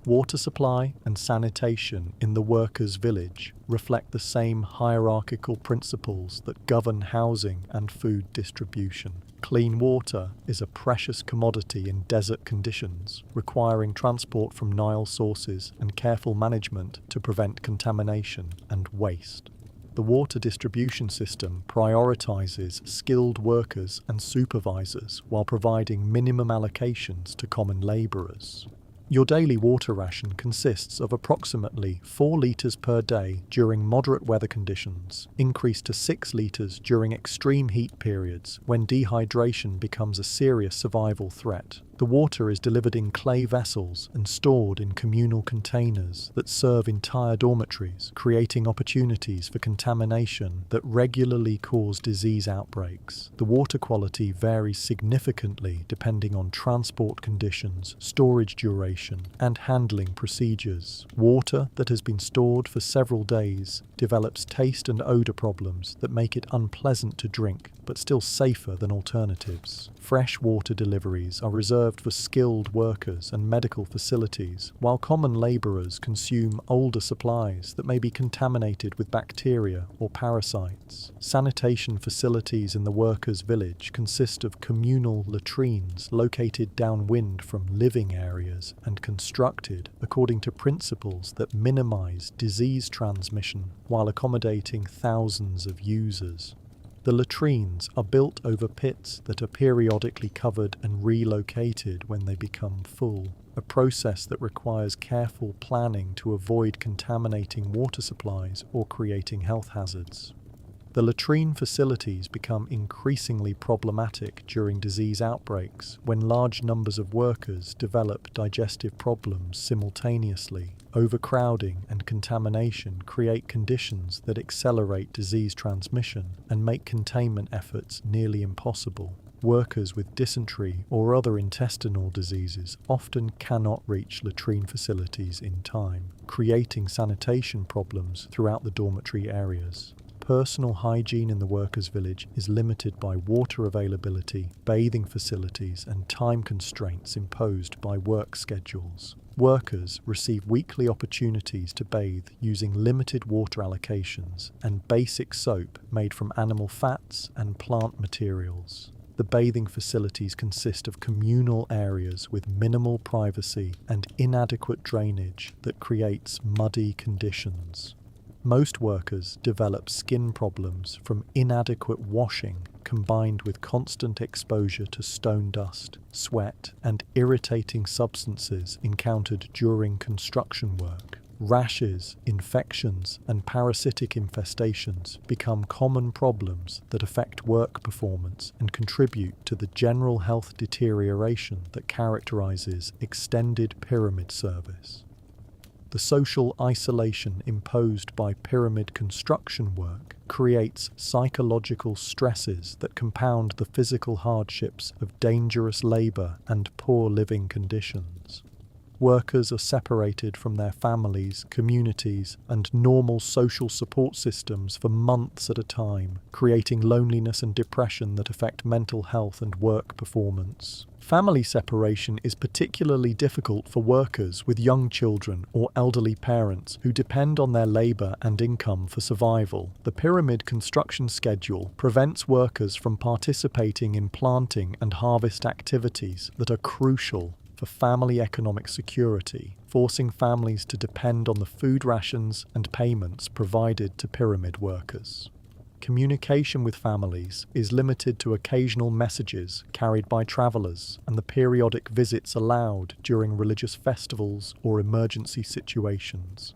Water supply and sanitation in the workers' village reflect the same hierarchical principles that govern housing and food distribution. Clean water is a precious commodity in desert conditions, requiring transport from Nile sources and careful management to prevent contamination and waste. The water distribution system prioritizes skilled workers and supervisors while providing minimum allocations to common laborers. Your daily water ration consists of approximately 4 litres per day during moderate weather conditions, increased to 6 litres during extreme heat periods when dehydration becomes a serious survival threat. The water is delivered in clay vessels and stored in communal containers that serve entire dormitories, creating opportunities for contamination that regularly cause disease outbreaks. The water quality varies significantly depending on transport conditions, storage duration, and handling procedures. Water that has been stored for several days develops taste and odour problems that make it unpleasant to drink, but still safer than alternatives. Fresh water deliveries are reserved for skilled workers and medical facilities, while common labourers consume older supplies that may be contaminated with bacteria or parasites. Sanitation facilities in the workers' village consist of communal latrines located downwind from living areas and constructed according to principles that minimise disease transmission while accommodating thousands of users. The latrines are built over pits that are periodically covered and relocated when they become full, a process that requires careful planning to avoid contaminating water supplies or creating health hazards. The latrine facilities become increasingly problematic during disease outbreaks when large numbers of workers develop digestive problems simultaneously. Overcrowding and contamination create conditions that accelerate disease transmission and make containment efforts nearly impossible. Workers with dysentery or other intestinal diseases often cannot reach latrine facilities in time, creating sanitation problems throughout the dormitory areas. Personal hygiene in the workers' village is limited by water availability, bathing facilities, and time constraints imposed by work schedules. Workers receive weekly opportunities to bathe using limited water allocations and basic soap made from animal fats and plant materials. The bathing facilities consist of communal areas with minimal privacy and inadequate drainage that creates muddy conditions. Most workers develop skin problems from inadequate washing combined with constant exposure to stone dust, sweat, and irritating substances encountered during construction work. Rashes, infections, and parasitic infestations become common problems that affect work performance and contribute to the general health deterioration that characterizes extended pyramid service. The social isolation imposed by pyramid construction work creates psychological stresses that compound the physical hardships of dangerous labor and poor living conditions. Workers are separated from their families, communities, and normal social support systems for months at a time, creating loneliness and depression that affect mental health and work performance. Family separation is particularly difficult for workers with young children or elderly parents who depend on their labor and income for survival. The pyramid construction schedule prevents workers from participating in planting and harvest activities that are crucial for family economic security, forcing families to depend on the food rations and payments provided to pyramid workers. Communication with families is limited to occasional messages carried by travelers and the periodic visits allowed during religious festivals or emergency situations.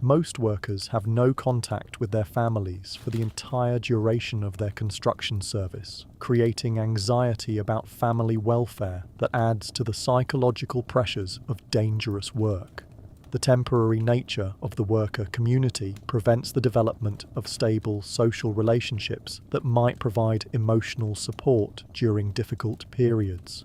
Most workers have no contact with their families for the entire duration of their construction service, creating anxiety about family welfare that adds to the psychological pressures of dangerous work. The temporary nature of the worker community prevents the development of stable social relationships that might provide emotional support during difficult periods.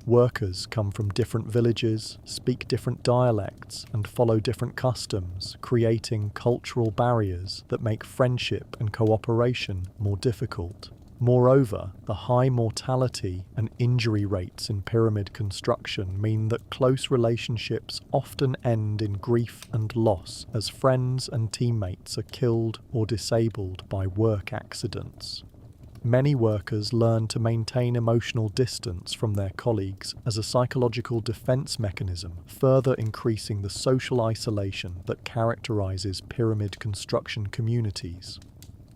Workers come from different villages, speak different dialects, and follow different customs, creating cultural barriers that make friendship and cooperation more difficult. Moreover, the high mortality and injury rates in pyramid construction mean that close relationships often end in grief and loss as friends and teammates are killed or disabled by work accidents. Many workers learn to maintain emotional distance from their colleagues as a psychological defense mechanism, further increasing the social isolation that characterizes pyramid construction communities.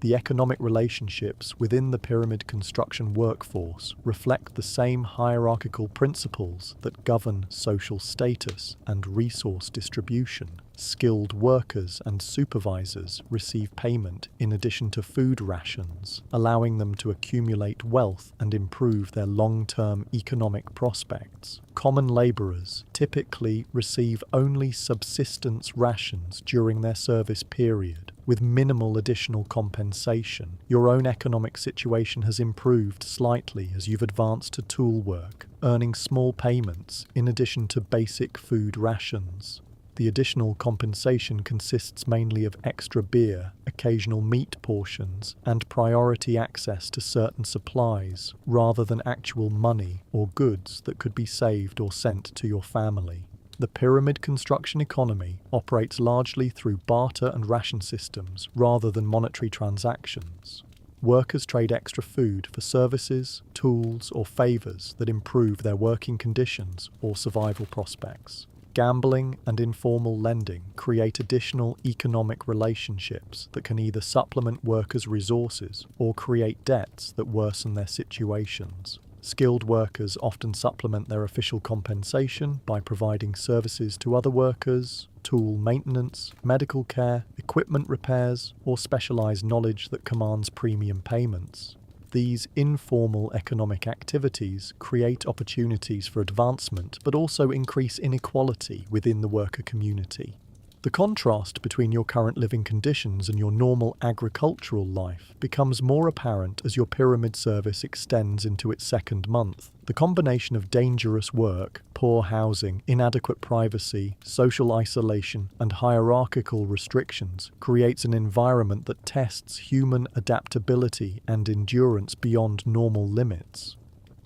The economic relationships within the pyramid construction workforce reflect the same hierarchical principles that govern social status and resource distribution. Skilled workers and supervisors receive payment in addition to food rations, allowing them to accumulate wealth and improve their long-term economic prospects. Common laborers typically receive only subsistence rations during their service period, with minimal additional compensation. Your own economic situation has improved slightly as you've advanced to tool work, earning small payments in addition to basic food rations. The additional compensation consists mainly of extra beer, occasional meat portions, and priority access to certain supplies, rather than actual money or goods that could be saved or sent to your family. The pyramid construction economy operates largely through barter and ration systems rather than monetary transactions. Workers trade extra food for services, tools, or favors that improve their working conditions or survival prospects. Gambling and informal lending create additional economic relationships that can either supplement workers' resources or create debts that worsen their situations. Skilled workers often supplement their official compensation by providing services to other workers, tool maintenance, medical care, equipment repairs, or specialized knowledge that commands premium payments. These informal economic activities create opportunities for advancement but also increase inequality within the worker community. The contrast between your current living conditions and your normal agricultural life becomes more apparent as your pyramid service extends into its second month. The combination of dangerous work, poor housing, inadequate privacy, social isolation, and hierarchical restrictions creates an environment that tests human adaptability and endurance beyond normal limits.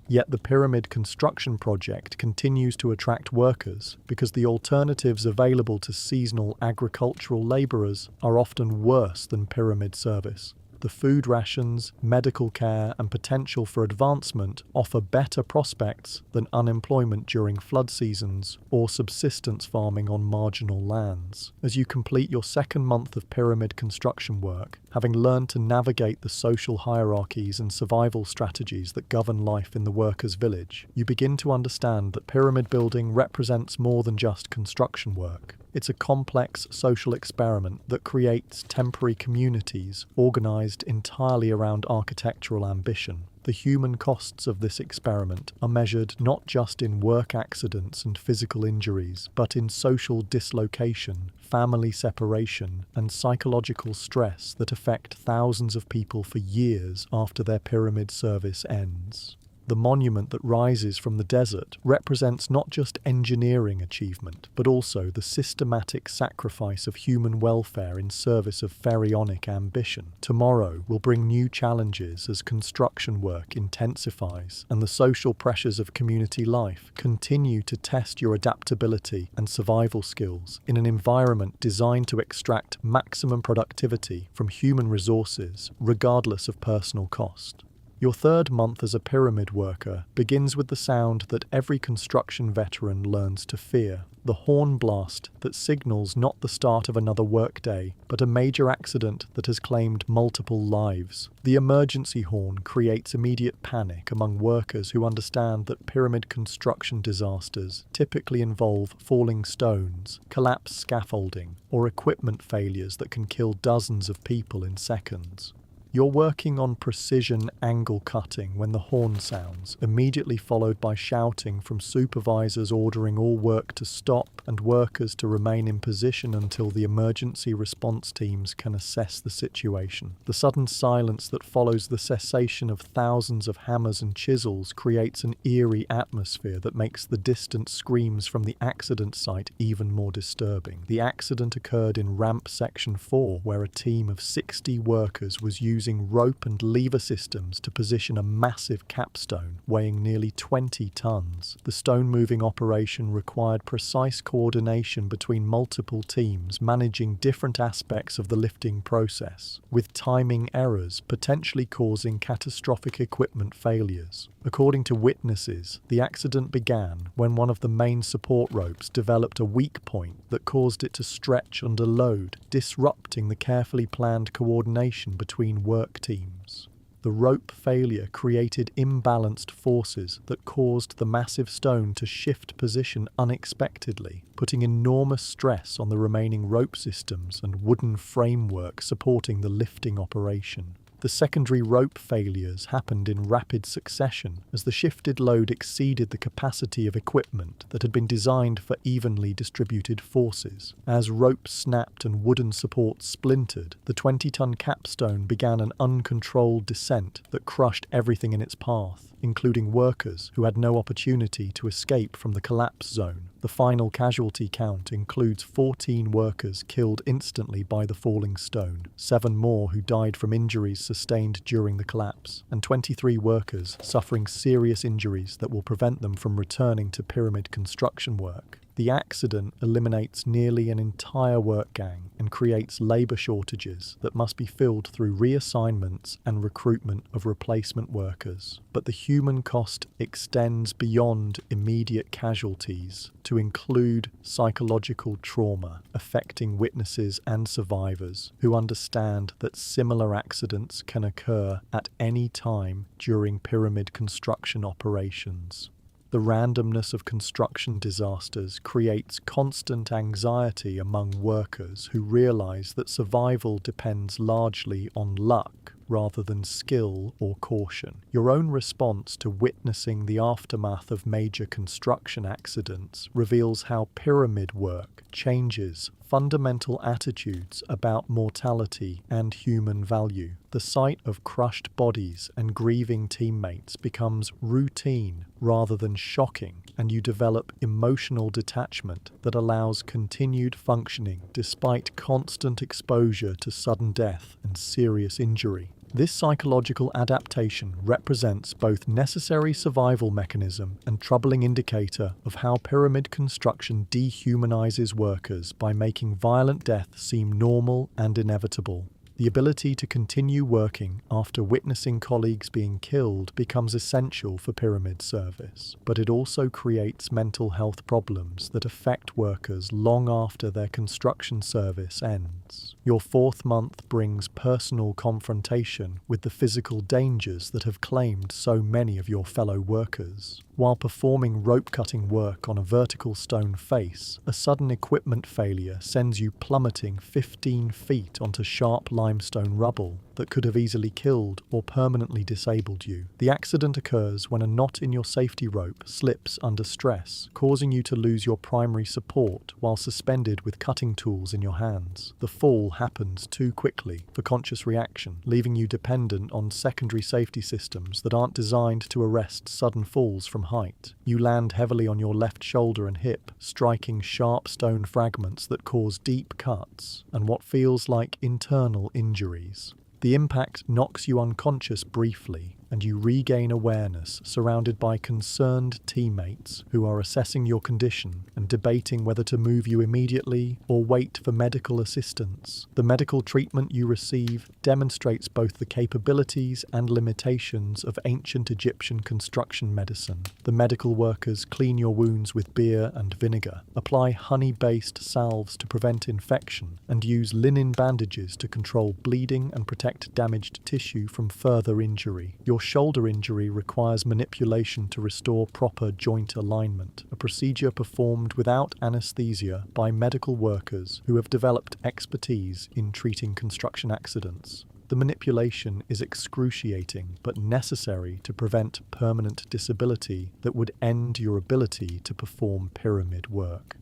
Yet the pyramid construction project continues to attract workers because the alternatives available to seasonal agricultural labourers are often worse than pyramid service. The food rations, medical care, and potential for advancement offer better prospects than unemployment during flood seasons or subsistence farming on marginal lands. As you complete your second month of pyramid construction work, having learned to navigate the social hierarchies and survival strategies that govern life in the workers' village, you begin to understand that pyramid building represents more than just construction work. It's a complex social experiment that creates temporary communities organised entirely around architectural ambition. The human costs of this experiment are measured not just in work accidents and physical injuries, but in social dislocation, family separation, and psychological stress that affect thousands of people for years after their pyramid service ends. The monument that rises from the desert represents not just engineering achievement, but also the systematic sacrifice of human welfare in service of pharaonic ambition. Tomorrow will bring new challenges as construction work intensifies, and the social pressures of community life continue to test your adaptability and survival skills in an environment designed to extract maximum productivity from human resources, regardless of personal cost. Your third month as a pyramid worker begins with the sound that every construction veteran learns to fear, the horn blast that signals not the start of another workday, but a major accident that has claimed multiple lives. The emergency horn creates immediate panic among workers who understand that pyramid construction disasters typically involve falling stones, collapsed scaffolding, or equipment failures that can kill dozens of people in seconds. You're working on precision angle cutting when the horn sounds, immediately followed by shouting from supervisors ordering all work to stop and workers to remain in position until the emergency response teams can assess the situation. The sudden silence that follows the cessation of thousands of hammers and chisels creates an eerie atmosphere that makes the distant screams from the accident site even more disturbing. The accident occurred in ramp section 4, where a team of 60 workers was using rope and lever systems to position a massive capstone weighing nearly 20 tons. The stone-moving operation required precise coordination between multiple teams managing different aspects of the lifting process, with timing errors potentially causing catastrophic equipment failures. According to witnesses, the accident began when one of the main support ropes developed a weak point that caused it to stretch under load, disrupting the carefully planned coordination between work teams. The rope failure created imbalanced forces that caused the massive stone to shift position unexpectedly, putting enormous stress on the remaining rope systems and wooden framework supporting the lifting operation. The secondary rope failures happened in rapid succession as the shifted load exceeded the capacity of equipment that had been designed for evenly distributed forces. As ropes snapped and wooden supports splintered, the 20-ton capstone began an uncontrolled descent that crushed everything in its path, including workers who had no opportunity to escape from the collapse zone. The final casualty count includes 14 workers killed instantly by the falling stone, 7 more who died from injuries sustained during the collapse, and 23 workers suffering serious injuries that will prevent them from returning to pyramid construction work. The accident eliminates nearly an entire work gang and creates labour shortages that must be filled through reassignments and recruitment of replacement workers. But the human cost extends beyond immediate casualties to include psychological trauma affecting witnesses and survivors who understand that similar accidents can occur at any time during pyramid construction operations. The randomness of construction disasters creates constant anxiety among workers who realize that survival depends largely on luck rather than skill or caution. Your own response to witnessing the aftermath of major construction accidents reveals how pyramid work changes fundamental attitudes about mortality and human value. The sight of crushed bodies and grieving teammates becomes routine rather than shocking, and you develop emotional detachment that allows continued functioning despite constant exposure to sudden death and serious injury. This psychological adaptation represents both necessary survival mechanism and troubling indicator of how pyramid construction dehumanizes workers by making violent death seem normal and inevitable. The ability to continue working after witnessing colleagues being killed becomes essential for pyramid service, but it also creates mental health problems that affect workers long after their construction service ends. Your fourth month brings personal confrontation with the physical dangers that have claimed so many of your fellow workers. While performing rope-cutting work on a vertical stone face, a sudden equipment failure sends you plummeting 15 feet onto sharp limestone rubble that could have easily killed or permanently disabled you. The accident occurs when a knot in your safety rope slips under stress, causing you to lose your primary support while suspended with cutting tools in your hands. The fall happens too quickly for conscious reaction, leaving you dependent on secondary safety systems that aren't designed to arrest sudden falls from height. You land heavily on your left shoulder and hip, striking sharp stone fragments that cause deep cuts and what feels like internal injuries. The impact knocks you unconscious briefly, and you regain awareness surrounded by concerned teammates who are assessing your condition and debating whether to move you immediately or wait for medical assistance. The medical treatment you receive demonstrates both the capabilities and limitations of ancient Egyptian construction medicine. The medical workers clean your wounds with beer and vinegar, apply honey-based salves to prevent infection, and use linen bandages to control bleeding and protect damaged tissue from further injury. Your shoulder injury requires manipulation to restore proper joint alignment, a procedure performed without anesthesia by medical workers who have developed expertise in treating construction accidents. The manipulation is excruciating but necessary to prevent permanent disability that would end your ability to perform pyramid work.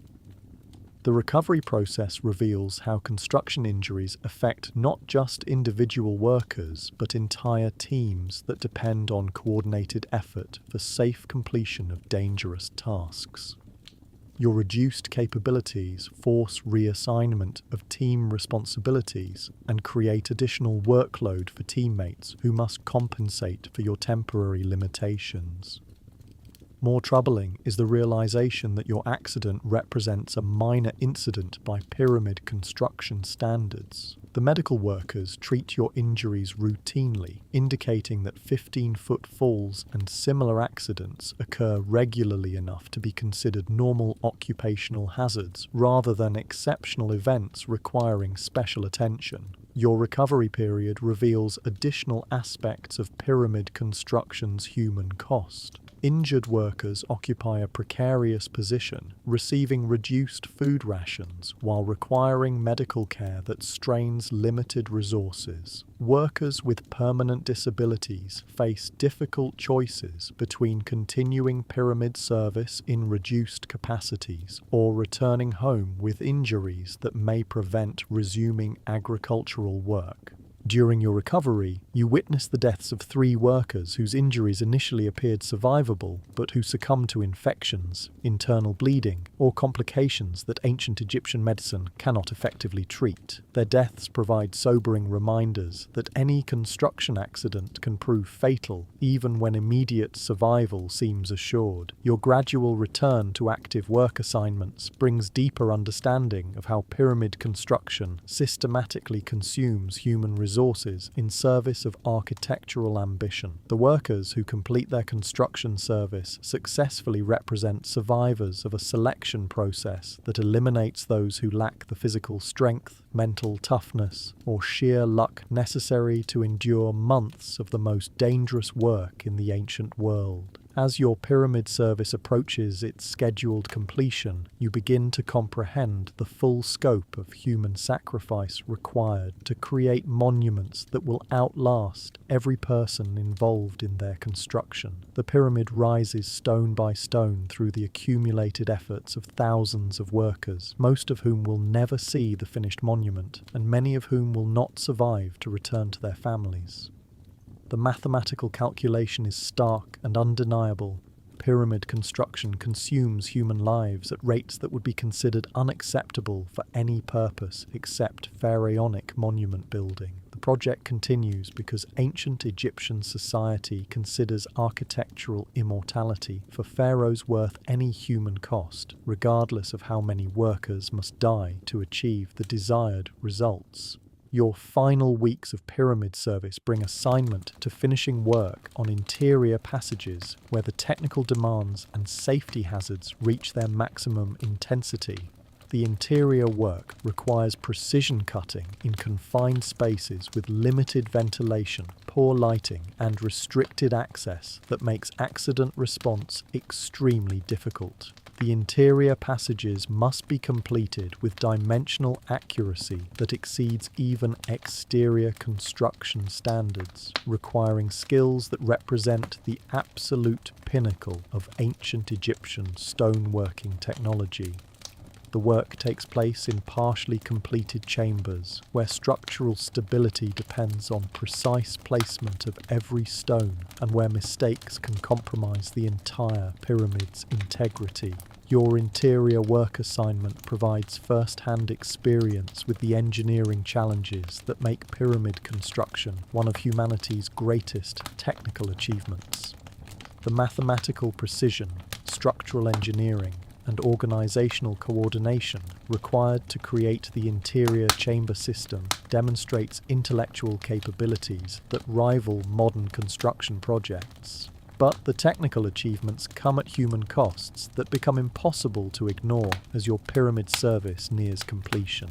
The recovery process reveals how construction injuries affect not just individual workers, but entire teams that depend on coordinated effort for safe completion of dangerous tasks. Your reduced capabilities force reassignment of team responsibilities and create additional workload for teammates who must compensate for your temporary limitations. More troubling is the realization that your accident represents a minor incident by pyramid construction standards. The medical workers treat your injuries routinely, indicating that 15-foot falls and similar accidents occur regularly enough to be considered normal occupational hazards rather than exceptional events requiring special attention. Your recovery period reveals additional aspects of pyramid construction's human cost. Injured workers occupy a precarious position, receiving reduced food rations while requiring medical care that strains limited resources. Workers with permanent disabilities face difficult choices between continuing pyramid service in reduced capacities or returning home with injuries that may prevent resuming agricultural work. During your recovery, you witness the deaths of 3 workers whose injuries initially appeared survivable, but who succumbed to infections, internal bleeding, or complications that ancient Egyptian medicine cannot effectively treat. Their deaths provide sobering reminders that any construction accident can prove fatal, even when immediate survival seems assured. Your gradual return to active work assignments brings deeper understanding of how pyramid construction systematically consumes human resources in service of architectural ambition. The workers who complete their construction service successfully represent survivors of a selection process that eliminates those who lack the physical strength, mental toughness, or sheer luck necessary to endure months of the most dangerous work in the ancient world. As your pyramid service approaches its scheduled completion, you begin to comprehend the full scope of human sacrifice required to create monuments that will outlast every person involved in their construction. The pyramid rises stone by stone through the accumulated efforts of thousands of workers, most of whom will never see the finished monument, and many of whom will not survive to return to their families. The mathematical calculation is stark and undeniable. Pyramid construction consumes human lives at rates that would be considered unacceptable for any purpose except pharaonic monument building. The project continues because ancient Egyptian society considers architectural immortality for pharaohs worth any human cost, regardless of how many workers must die to achieve the desired results. Your final weeks of pyramid service bring assignment to finishing work on interior passages where the technical demands and safety hazards reach their maximum intensity. The interior work requires precision cutting in confined spaces with limited ventilation, poor lighting, and restricted access that makes accident response extremely difficult. The interior passages must be completed with dimensional accuracy that exceeds even exterior construction standards, requiring skills that represent the absolute pinnacle of ancient Egyptian stoneworking technology. The work takes place in partially completed chambers, where structural stability depends on precise placement of every stone and where mistakes can compromise the entire pyramid's integrity. Your interior work assignment provides first-hand experience with the engineering challenges that make pyramid construction one of humanity's greatest technical achievements. The mathematical precision, structural engineering, and organizational coordination required to create the interior chamber system demonstrates intellectual capabilities that rival modern construction projects. But the technical achievements come at human costs that become impossible to ignore as your pyramid service nears completion.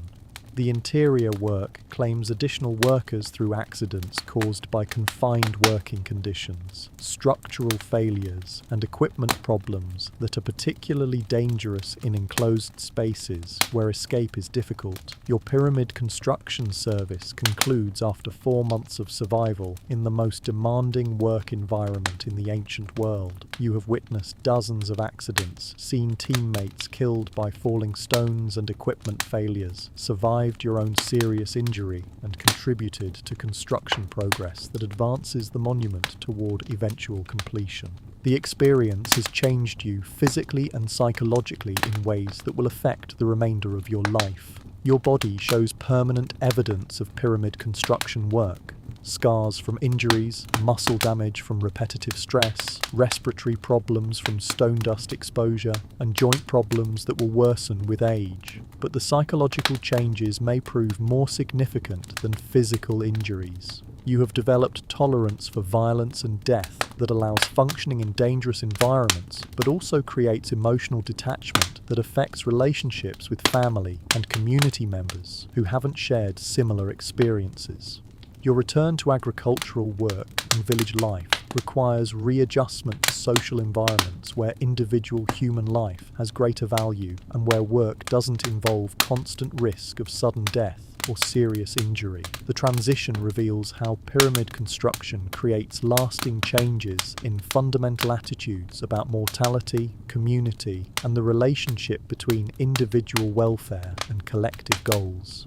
The interior work claims additional workers through accidents caused by confined working conditions, structural failures, and equipment problems that are particularly dangerous in enclosed spaces where escape is difficult. Your pyramid construction service concludes after 4 months of survival in the most demanding work environment in the ancient world. You have witnessed dozens of accidents, seen teammates killed by falling stones and equipment failures, survived your own serious injury, and contributed to construction progress that advances the monument toward eventual completion. The experience has changed you physically and psychologically in ways that will affect the remainder of your life. Your body shows permanent evidence of pyramid construction work. Scars from injuries, muscle damage from repetitive stress, respiratory problems from stone dust exposure, and joint problems that will worsen with age. But the psychological changes may prove more significant than physical injuries. You have developed tolerance for violence and death that allows functioning in dangerous environments, but also creates emotional detachment that affects relationships with family and community members who haven't shared similar experiences. Your return to agricultural work and village life requires readjustment to social environments where individual human life has greater value and where work doesn't involve constant risk of sudden death or serious injury. The transition reveals how pyramid construction creates lasting changes in fundamental attitudes about mortality, community, and the relationship between individual welfare and collective goals.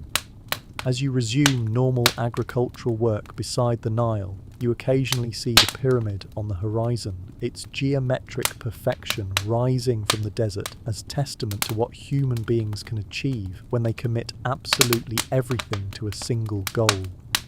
As you resume normal agricultural work beside the Nile, you occasionally see the pyramid on the horizon, its geometric perfection rising from the desert as testament to what human beings can achieve when they commit absolutely everything to a single goal.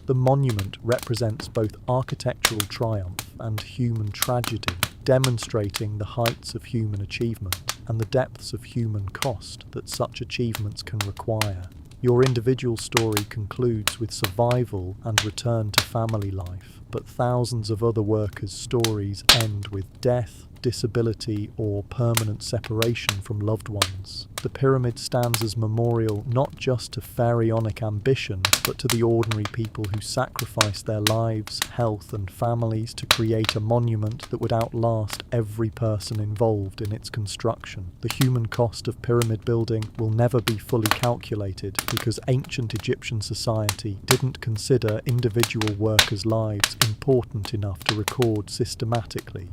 The monument represents both architectural triumph and human tragedy, demonstrating the heights of human achievement and the depths of human cost that such achievements can require. Your individual story concludes with survival and return to family life, but thousands of other workers' stories end with death, disability or permanent separation from loved ones. The pyramid stands as memorial not just to pharaonic ambition, but to the ordinary people who sacrificed their lives, health, and families to create a monument that would outlast every person involved in its construction. The human cost of pyramid building will never be fully calculated because ancient Egyptian society didn't consider individual workers' lives important enough to record systematically.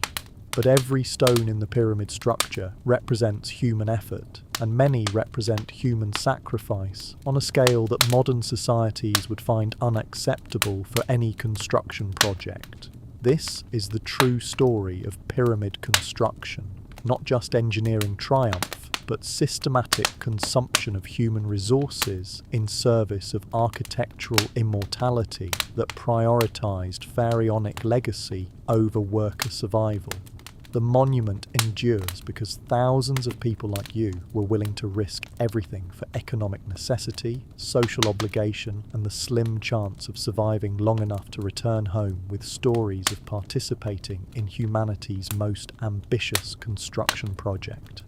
But every stone in the pyramid structure represents human effort, and many represent human sacrifice on a scale that modern societies would find unacceptable for any construction project. This is the true story of pyramid construction, not just engineering triumph, but systematic consumption of human resources in service of architectural immortality that prioritized pharaonic legacy over worker survival. The monument endures because thousands of people like you were willing to risk everything for economic necessity, social obligation, and the slim chance of surviving long enough to return home with stories of participating in humanity's most ambitious construction project.